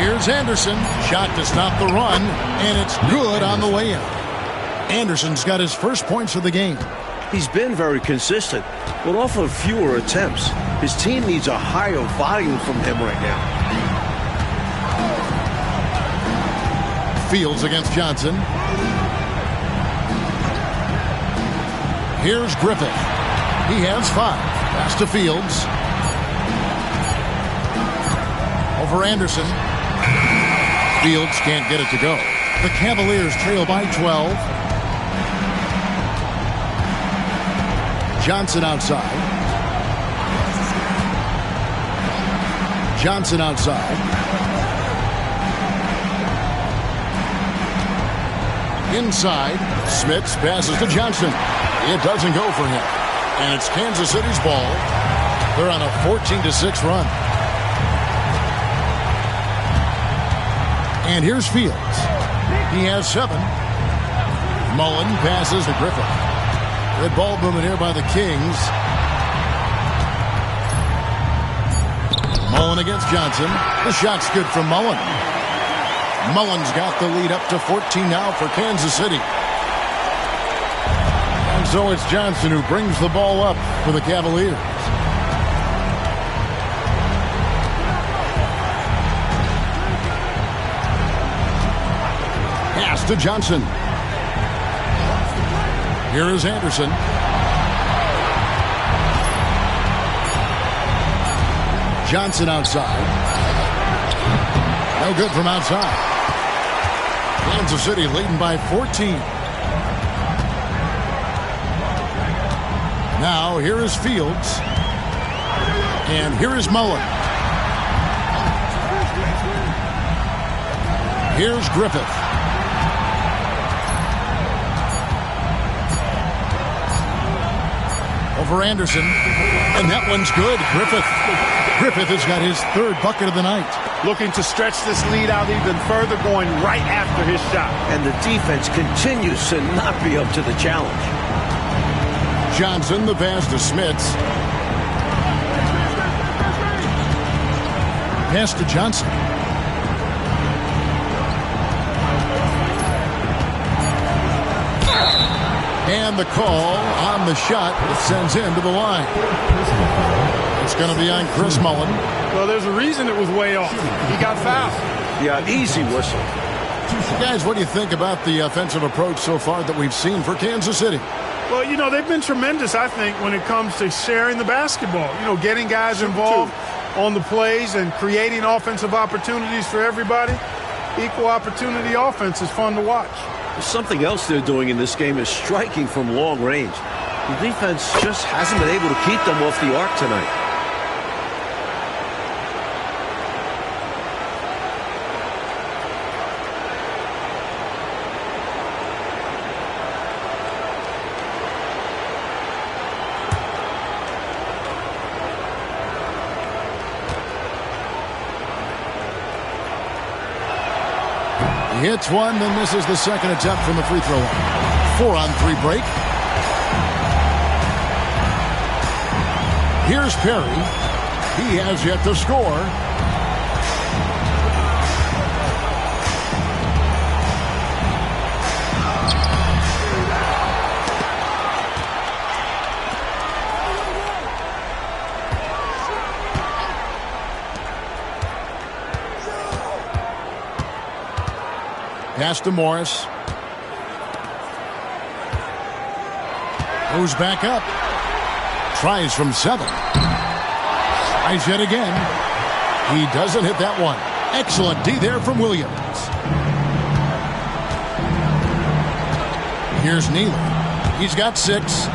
Here's Anderson. Shot to stop the run, and it's good on the way in. Anderson's got his first points of the game. He's been very consistent, but off of fewer attempts. His team needs a higher volume from him right now. Fields against Johnson. Here's Griffith. He has 5. Pass to Fields. Over Anderson. Fields can't get it to go. The Cavaliers trail by 12. Johnson outside. Johnson outside. Inside. Smits passes to Johnson. It doesn't go for him. And it's Kansas City's ball. They're on a 14-6 run. And here's Fields. He has 7. Mullen passes to Griffith. Good ball movement here by the Kings. Mullen against Johnson. The shot's good from Mullen. Mullen's got the lead up to 14 now for Kansas City. And so it's Johnson who brings the ball up for the Cavaliers. Pass to Johnson. Here is Anderson. Johnson outside. No good from outside. Kansas City leading by 14. Now here is Fields. And here is Mullen. Here's Griffith. Over Anderson. And that one's good. Griffith has got his 3rd bucket of the night. Looking to stretch this lead out even further, going right after his shot. And the defense continues to not be up to the challenge. Johnson, the pass to Smits. Pass to Johnson. And the call on the shot that sends him to the line. It's going to be on Chris Mullen. Well, there's a reason it was way off. He got fouled. Yeah, easy whistle. Guys, what do you think about the offensive approach so far that we've seen for Kansas City? Well, you know, they've been tremendous, I think, when it comes to sharing the basketball. You know, getting guys involved on the plays and creating offensive opportunities for everybody. Equal opportunity offense is fun to watch. Something else they're doing in this game is striking from long range. The defense just hasn't been able to keep them off the arc tonight. He hits one, then misses the second attempt from the free throw line. 4-on-3 break. Here's Perry. He has yet to score. Pass to Morris. Goes back up. Tries from 7. Tries yet again. He doesn't hit that one. Excellent D there from Williams. Here's Neely. He's got 6.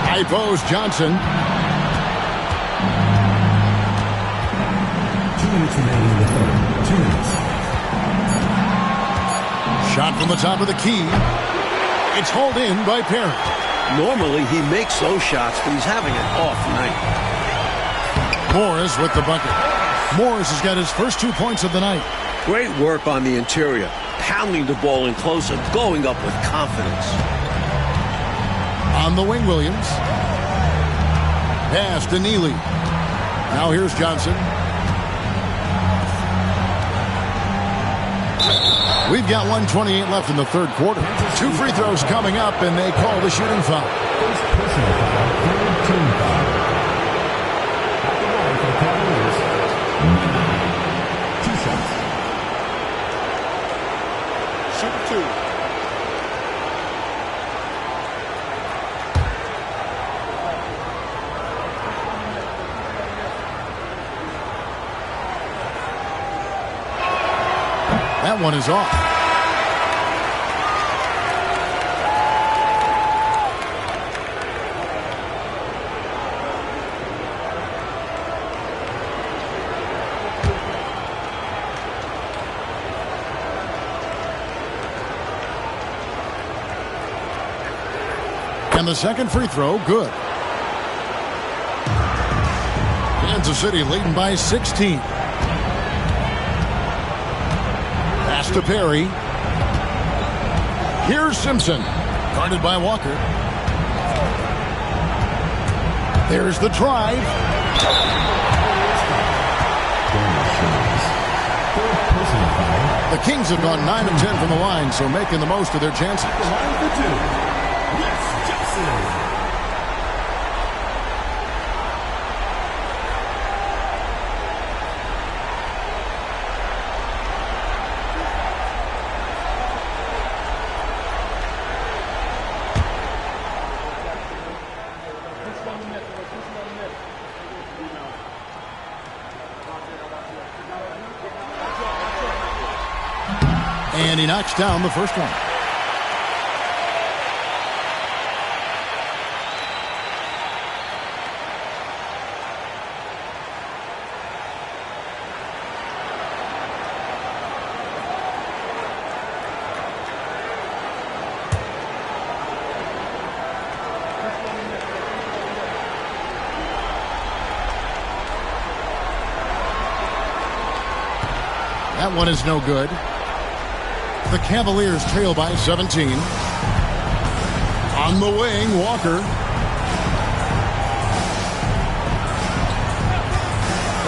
High post Johnson. 2 minutes remaining in the third. 2 minutes. Shot from the top of the key. It's hauled in by Perry. Normally, he makes those shots, but he's having an off night. Morris with the bucket. Morris has got his first 2 points of the night. Great work on the interior, pounding the ball in close and going up with confidence. On the wing, Williams. Pass to Neely. Now here's Johnson. We've got 1:28 left in the third quarter. 2 free throws coming up, and they call the shooting foul. First personal foul, third team foul. At the line for the Cavaliers, 2 shots. Shoot 2. That one is off. And the second free throw, good. Kansas City leading by 16. Pass to Perry. Here's Simpson. Guarded by Walker. There's the drive. The Kings have gone 9 of 10 from the line, so making the most of their chances. Line for 2. Wes Johnson. And he knocks down the first one. That one is no good. The Cavaliers trail by 17. On the wing, Walker.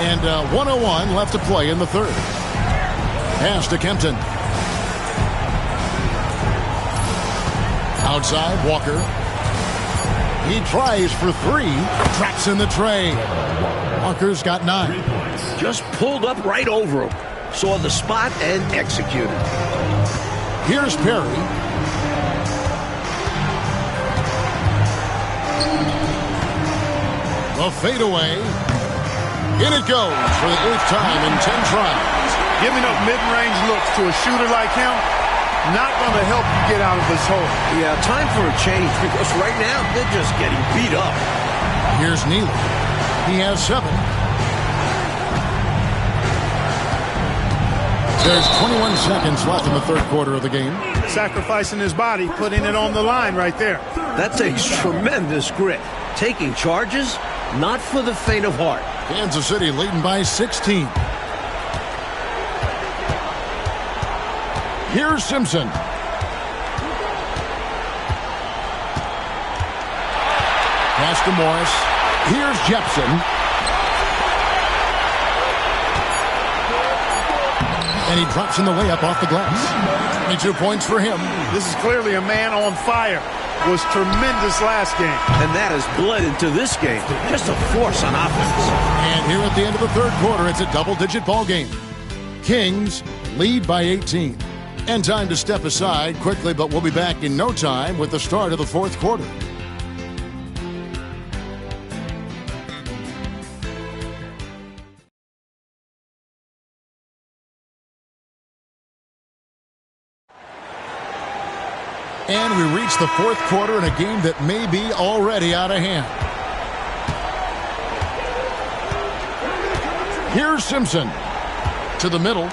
And 1:01 left to play in the third. Pass to Kempton. Outside, Walker. He tries for 3. Tracks in the tray. Walker's got 9. Just pulled up right over him. Saw the spot and executed. Here's Perry. The fadeaway. In it goes for the 8th time in 10 tries. Giving up mid-range looks to a shooter like him, not going to help you get out of this hole. Yeah, time for a change because right now they're just getting beat up. Here's Neely. He has 7. There's 21 seconds left in the third quarter of the game. Sacrificing his body, putting it on the line right there. That takes tremendous grit. Taking charges, not for the faint of heart. Kansas City leading by 16. Here's Simpson. Pass to Morris. Here's Jepson. And he drops in the layup off the glass. 22 points for him. This is clearly a man on fire. Was tremendous last game. And that has bled into this game. Just a force on offense. And here at the end of the third quarter, it's a double-digit ball game. Kings lead by 18. And time to step aside quickly, but we'll be back in no time with the start of the fourth quarter. And we reach the fourth quarter in a game that may be already out of hand. Here's Simpson to the middle.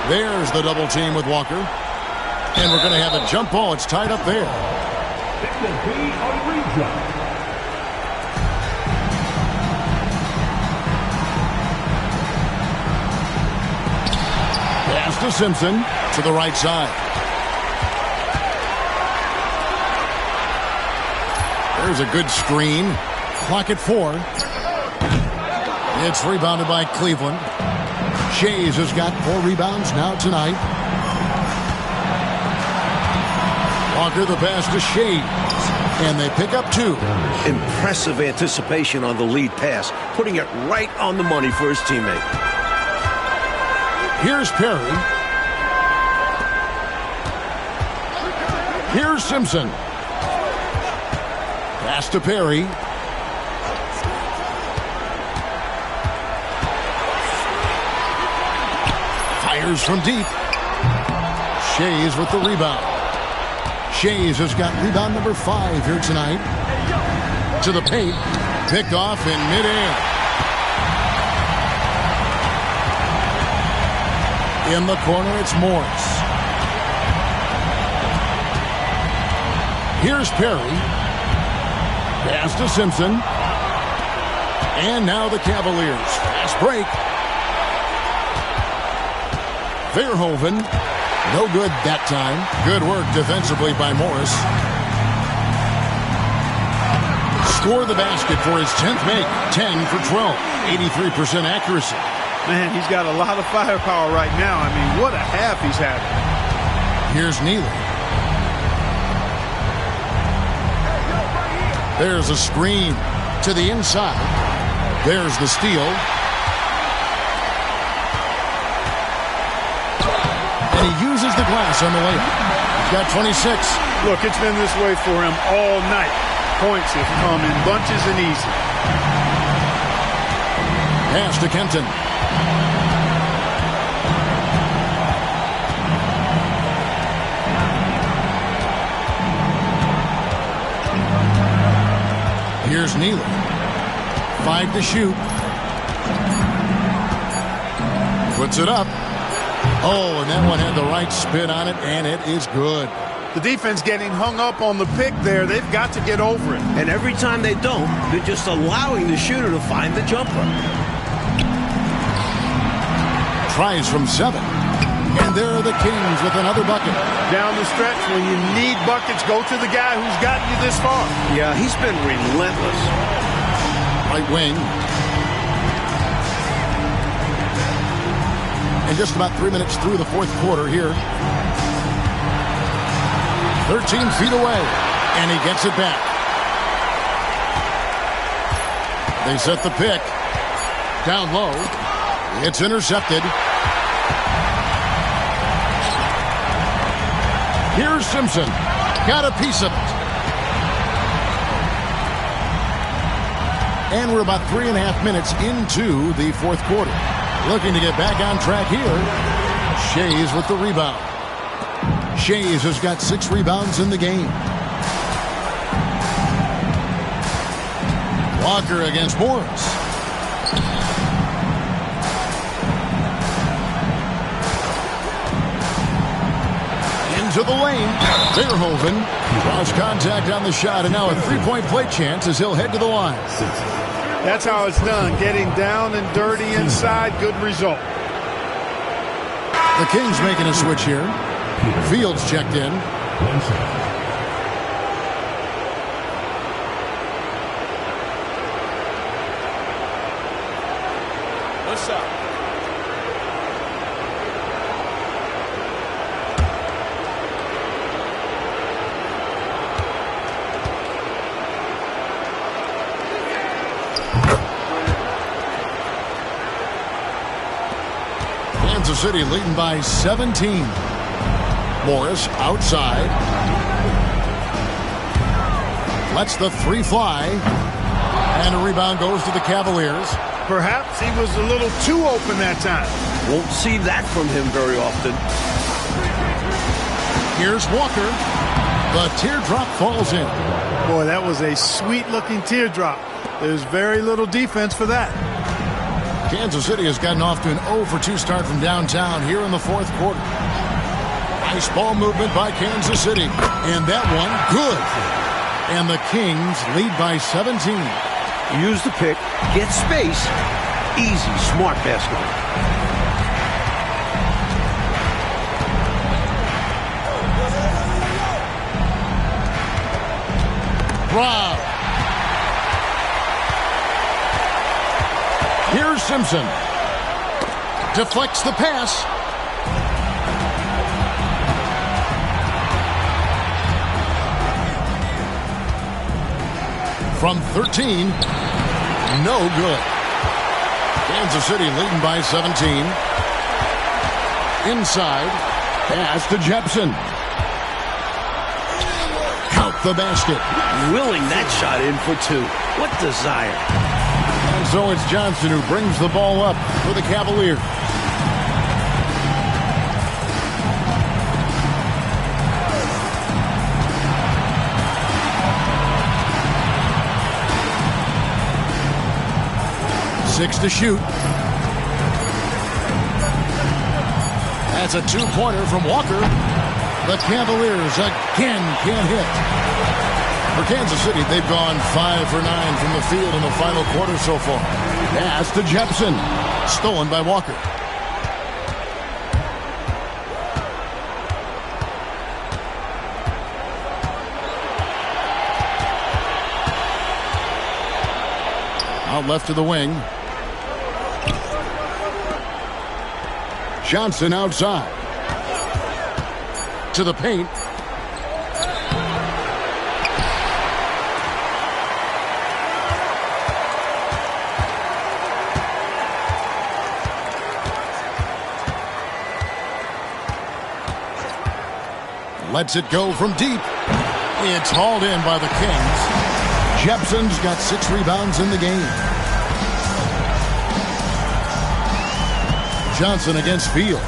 There's the double team with Walker. And we're going to have a jump ball. It's tied up there. It will be a rejump. Pass to Simpson to the right side. There's a good screen. Clock at 4. It's rebounded by Cleveland. Shays has got 4 rebounds now tonight. Walker the pass to Shays. And they pick up 2. Impressive anticipation on the lead pass, putting it right on the money for his teammate. Here's Perry. Here's Simpson. Pass to Perry. Fires from deep. Shays with the rebound. Shays has got rebound number 5 here tonight. To the paint. Picked off in midair. In the corner, it's Morris. Here's Perry. Pass to Simpson. And now the Cavaliers. Fast break. Verhoeven. No good that time. Good work defensively by Morris. Score the basket for his 10th make. 10 for 12. 83% accuracy. Man, he's got a lot of firepower right now. I mean, what a half he's having. Here's Neely. There's a screen to the inside. There's the steal. And he uses the glass on the layup. He's got 26. Look, it's been this way for him all night. Points have come in bunches and easy. Pass to Kenton. Here's Neely. 5 to shoot. Puts it up. Oh, and that one had the right spin on it, and it is good. The defense getting hung up on the pick there. They've got to get over it. And every time they don't, they're just allowing the shooter to find the jumper. Tries from 7. And there are the Kings with another bucket. Down the stretch, when you need buckets, go to the guy who's gotten you this far. Yeah, he's been relentless. Right wing. And just about 3 minutes through the fourth quarter here. 13 feet away. And he gets it back. They set the pick. Down low. It's intercepted. Here's Simpson. Got a piece of it. And we're about 3.5 minutes into the fourth quarter. Looking to get back on track here. Shays with the rebound. Shays has got 6 rebounds in the game. Walker against Morris. To the lane. Verhoeven draws contact on the shot, and now a 3-point play chance as he'll head to the line. That's how it's done. Getting down and dirty inside. Good result. The The Kings making a switch here. Fields checked in. What's up? Kansas City leading by 17. Morris outside. Lets the three fly. And a rebound goes to the Cavaliers. Perhaps he was a little too open that time. Won't see that from him very often. Here's Walker. The teardrop falls in. Boy, that was a sweet-looking teardrop. There's very little defense for that. Kansas City has gotten off to an 0 for 2 start from downtown here in the fourth quarter. Nice ball movement by Kansas City. And that one, good. And the Kings lead by 17. Use the pick, get space. Easy, smart basketball. Rob. Here's Simpson. Deflects the pass. From 13. No good. Kansas City leading by 17. Inside. Pass to Jepsen. Count the basket. Willing that shot in for 2. What desire. And so it's Johnson who brings the ball up for the Cavaliers. Six to shoot. That's a two-pointer from Walker. The Cavaliers again can't hit. For Kansas City, they've gone 5 for 9 from the field in the final quarter so far. Pass to Jepsen. Stolen by Walker. Out left to the wing. Johnson outside. To the paint. Lets it go from deep. It's hauled in by the Kings. Jepsen's got 6 rebounds in the game. Johnson against Fields.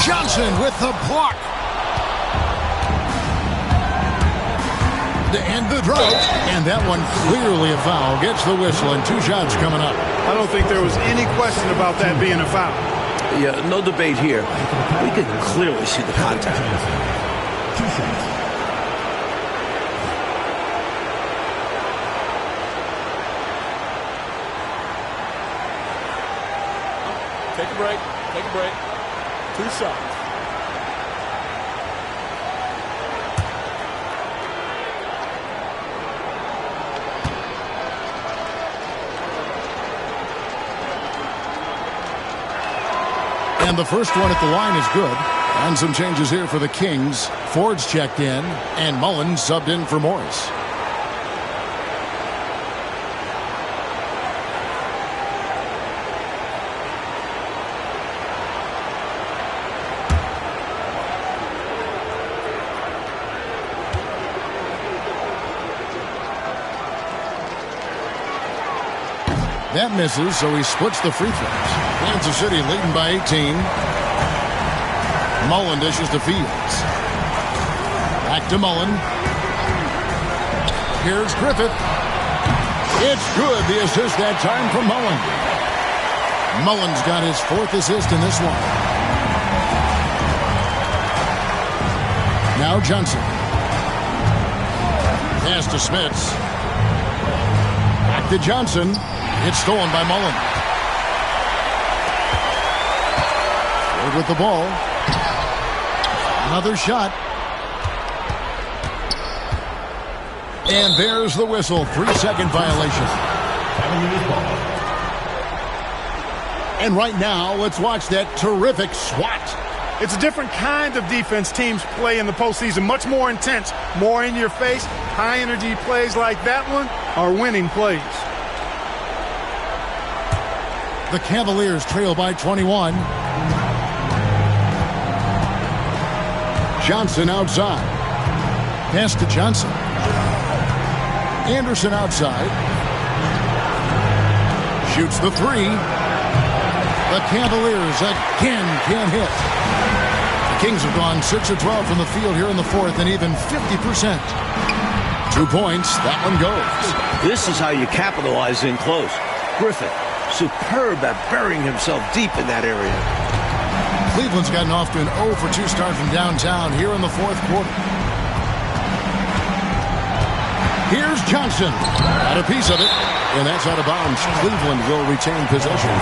Johnson with the block. To end the drought. And that one clearly a foul. Gets the whistle and 2 shots coming up. I don't think there was any question about that being a foul. Yeah, no debate here. We could clearly see the contact. 2 shots. Take a break. Take a break. 2 shots. And the first one at the line is good. And some changes here for the Kings. Ford's checked in, and Mullins subbed in for Morris. That misses, so he splits the free throws. Kansas City leading by 18. Mullen dishes to Fields. Back to Mullen. Here's Griffith. It's good. The assist that time from Mullen. Mullen's got his 4th assist in this one. Now Johnson. Pass to Smits. Back to Johnson. It's stolen by Mullen. Ford with the ball. Another shot. And there's the whistle. 3-second violation. And right now, let's watch that terrific swat. It's a different kind of defense teams play in the postseason. Much more intense, more in your face. High energy plays like that one are winning plays. The Cavaliers trail by 21. Johnson outside. Pass to Johnson. Anderson outside. Shoots the three. The Cavaliers again can't hit. The Kings have gone 6 of 12 from the field here in the fourth and even 50%. 2 points. That one goes. This is how you capitalize in close. Griffin, superb at burying himself deep in that area. Cleveland's gotten off to an 0 for 2 start from downtown here in the fourth quarter. Here's Johnson. Got a piece of it. And that's out of bounds. Cleveland will retain possession.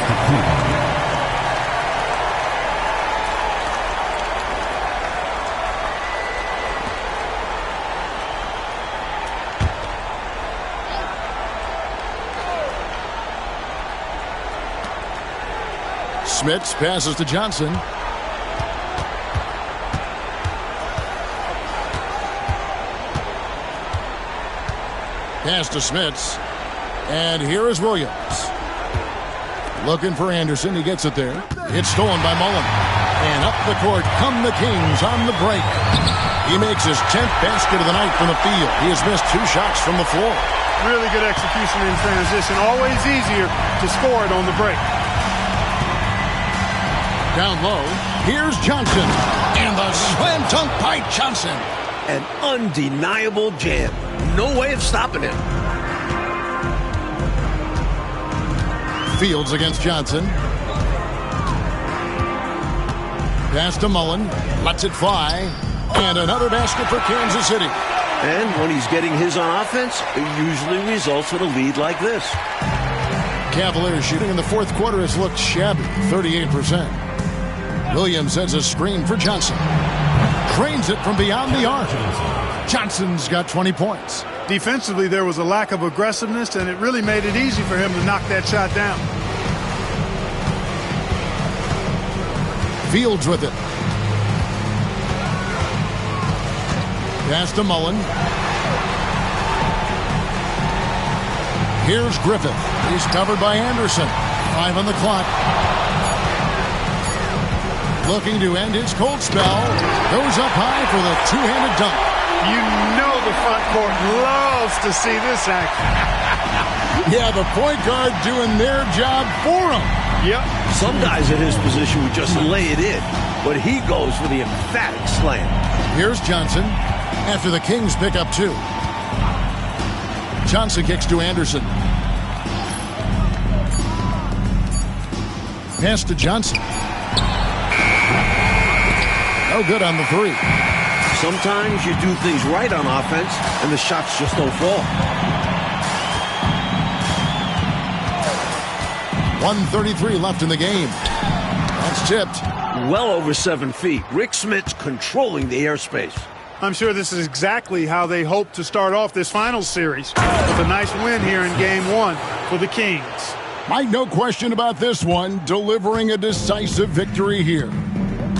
Smits passes to Johnson. Pass to Smits. And here is Williams. Looking for Anderson. He gets it there. It's stolen by Mullen. And up the court come the Kings on the break. He makes his 10th basket of the night from the field. He has missed 2 shots from the floor. Really good execution in transition. Always easier to score it on the break. Down low, here's Johnson. And the slam dunk by Johnson. An undeniable jam. No way of stopping him. Fields against Johnson. Pass to Mullen. Lets it fly. And another basket for Kansas City. And when he's getting his on offense, it usually results in a lead like this. Cavaliers shooting in the fourth quarter has looked shabby, 38%. Williams sends a screen for Johnson. Drains it from beyond the arc. Johnson's got 20 points. Defensively, there was a lack of aggressiveness, and it really made it easy for him to knock that shot down. Fields with it. Pass to Mullen. Here's Griffith. He's covered by Anderson. 5 on the clock. Looking to end his cold spell. Goes up high for the two-handed dunk. You know the front court loves to see this action. Yeah, the point guard doing their job for him. Yep. Some guys in his position would just lay it in, but he goes for the emphatic slam. Here's Johnson after the Kings pick up 2. Johnson kicks to Anderson. Pass to Johnson. No good on the 3. Sometimes you do things right on offense, and the shots just don't fall. 1:33 left in the game. That's tipped. Well over 7 feet. Rick Smits controlling the airspace. I'm sure this is exactly how they hope to start off this finals series, with a nice win here in Game 1 for the Kings. Mike, no question about this one, delivering a decisive victory here.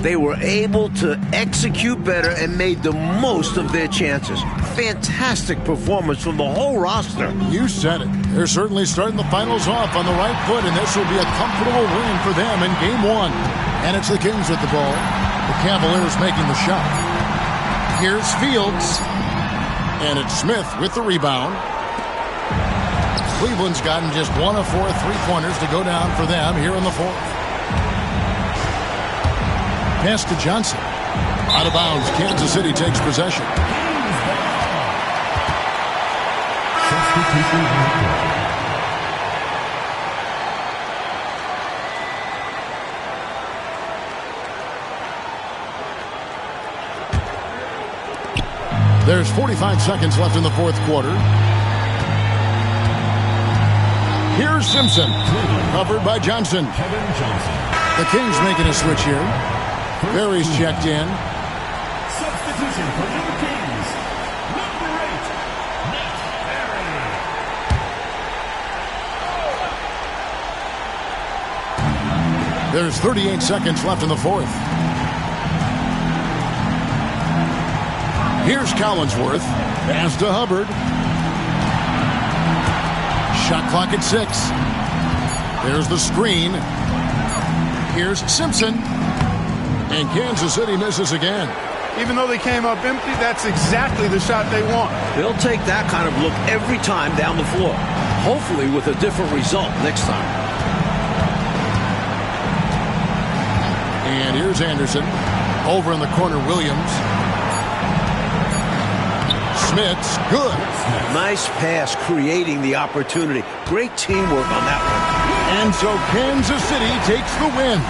They were able to execute better and made the most of their chances. Fantastic performance from the whole roster. You said it. They're certainly starting the finals off on the right foot, and this will be a comfortable win for them in Game 1. And it's the Kings with the ball. The Cavaliers making the shot. Here's Fields. And it's Smith with the rebound. Cleveland's gotten just 1 of 4 3-pointers to go down for them here in the fourth. Pass to Johnson. Out of bounds. Kansas City takes possession. There's 45 seconds left in the fourth quarter. Here's Simpson, covered by Johnson. Kevin Johnson. The Kings making a switch here. Berry's checked in. Substitution for the Kings. Number 8, Nate Berry. There's 38 seconds left in the fourth. Here's Collinsworth. Pass to Hubbard. Shot clock at 6. There's the screen. Here's Simpson. And Kansas City misses again. Even though they came up empty, that's exactly the shot they want. They'll take that kind of look every time down the floor. Hopefully with a different result next time. And here's Anderson. Over in the corner, Williams. Smith's good. Nice pass creating the opportunity. Great teamwork on that one. And so Kansas City takes the win.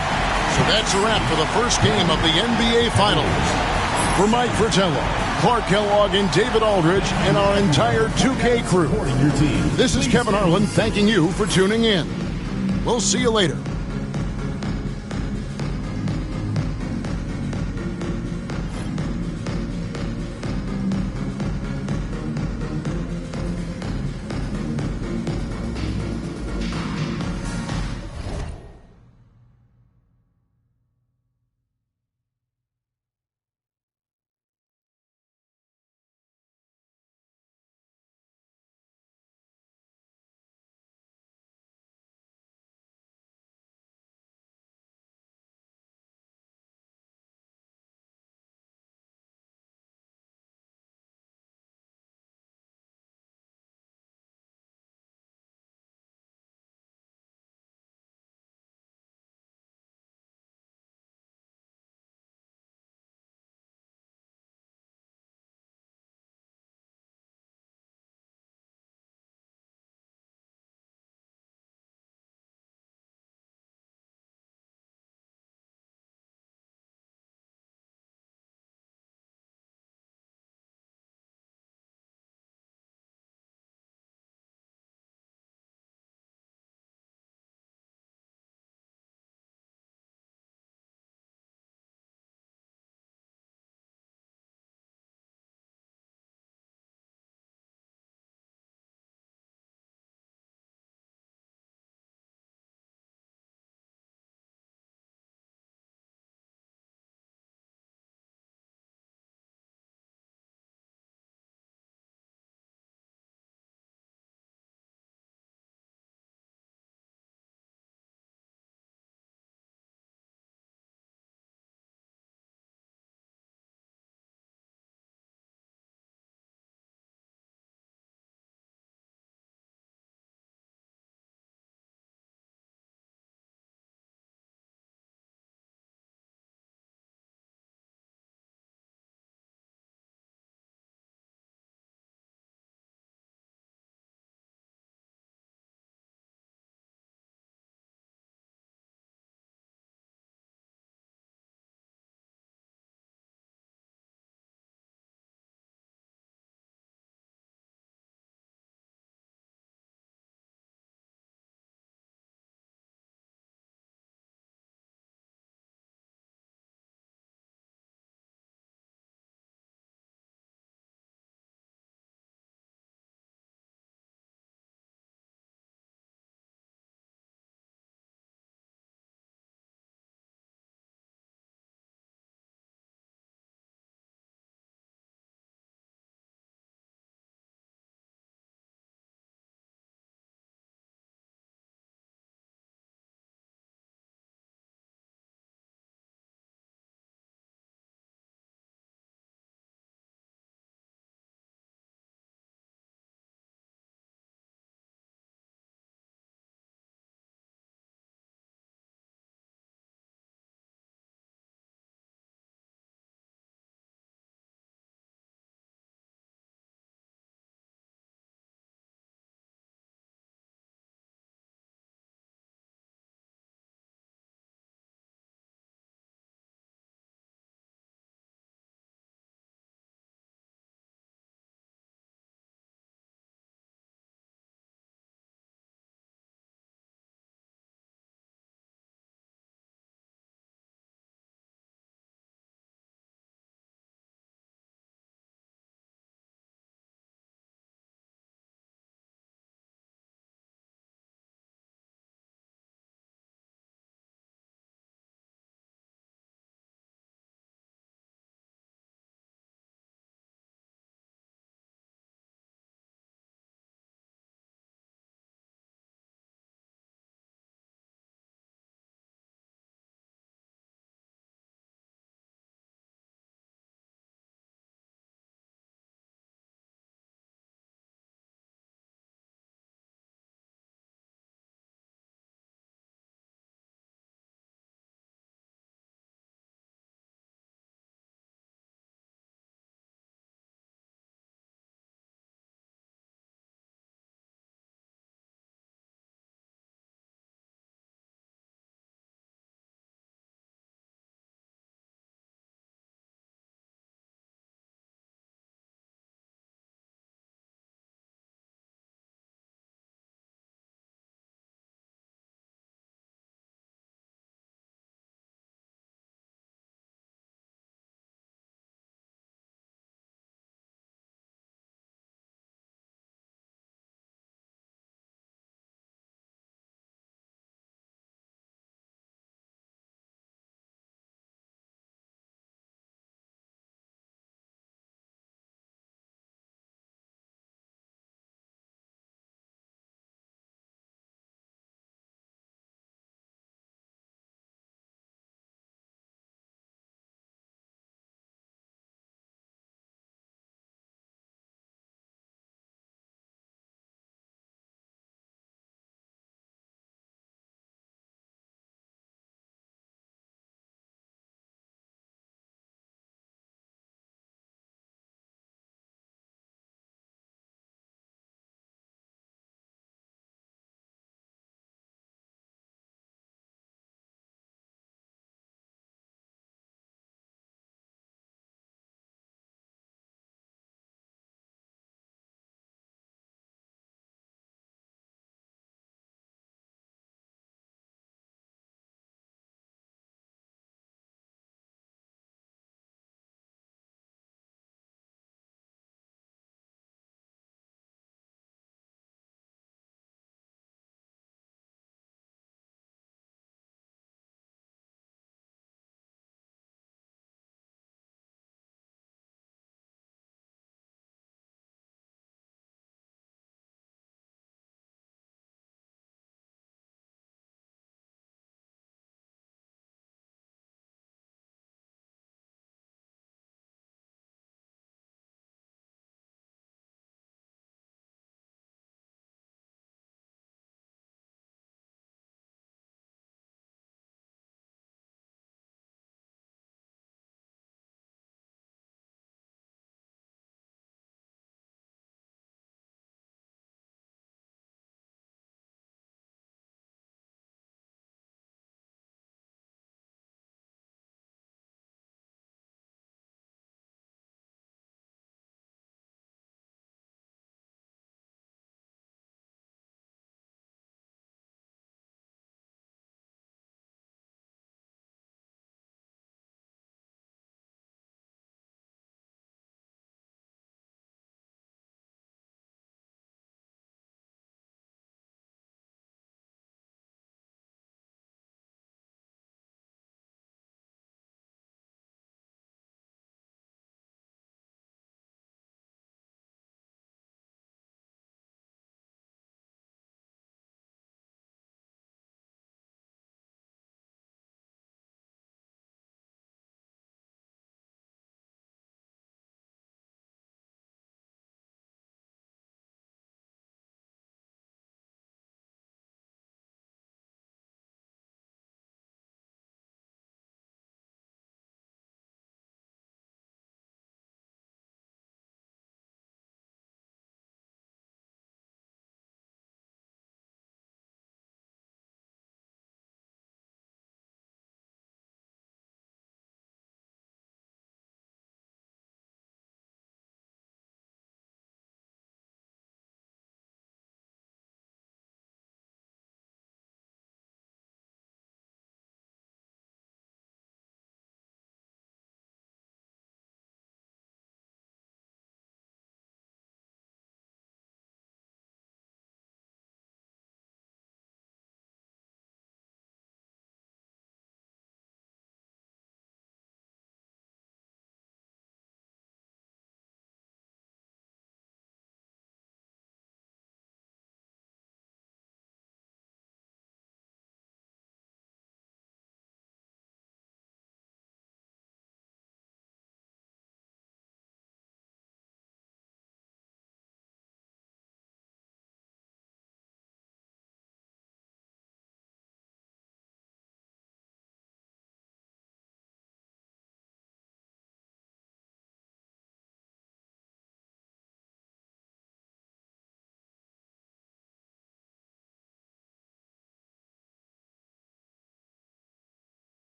So that's a wrap for the first game of the NBA Finals. For Mike Fratello, Clark Kellogg, and David Aldridge, and our entire 2K crew, this is Kevin Harlan thanking you for tuning in. We'll see you later.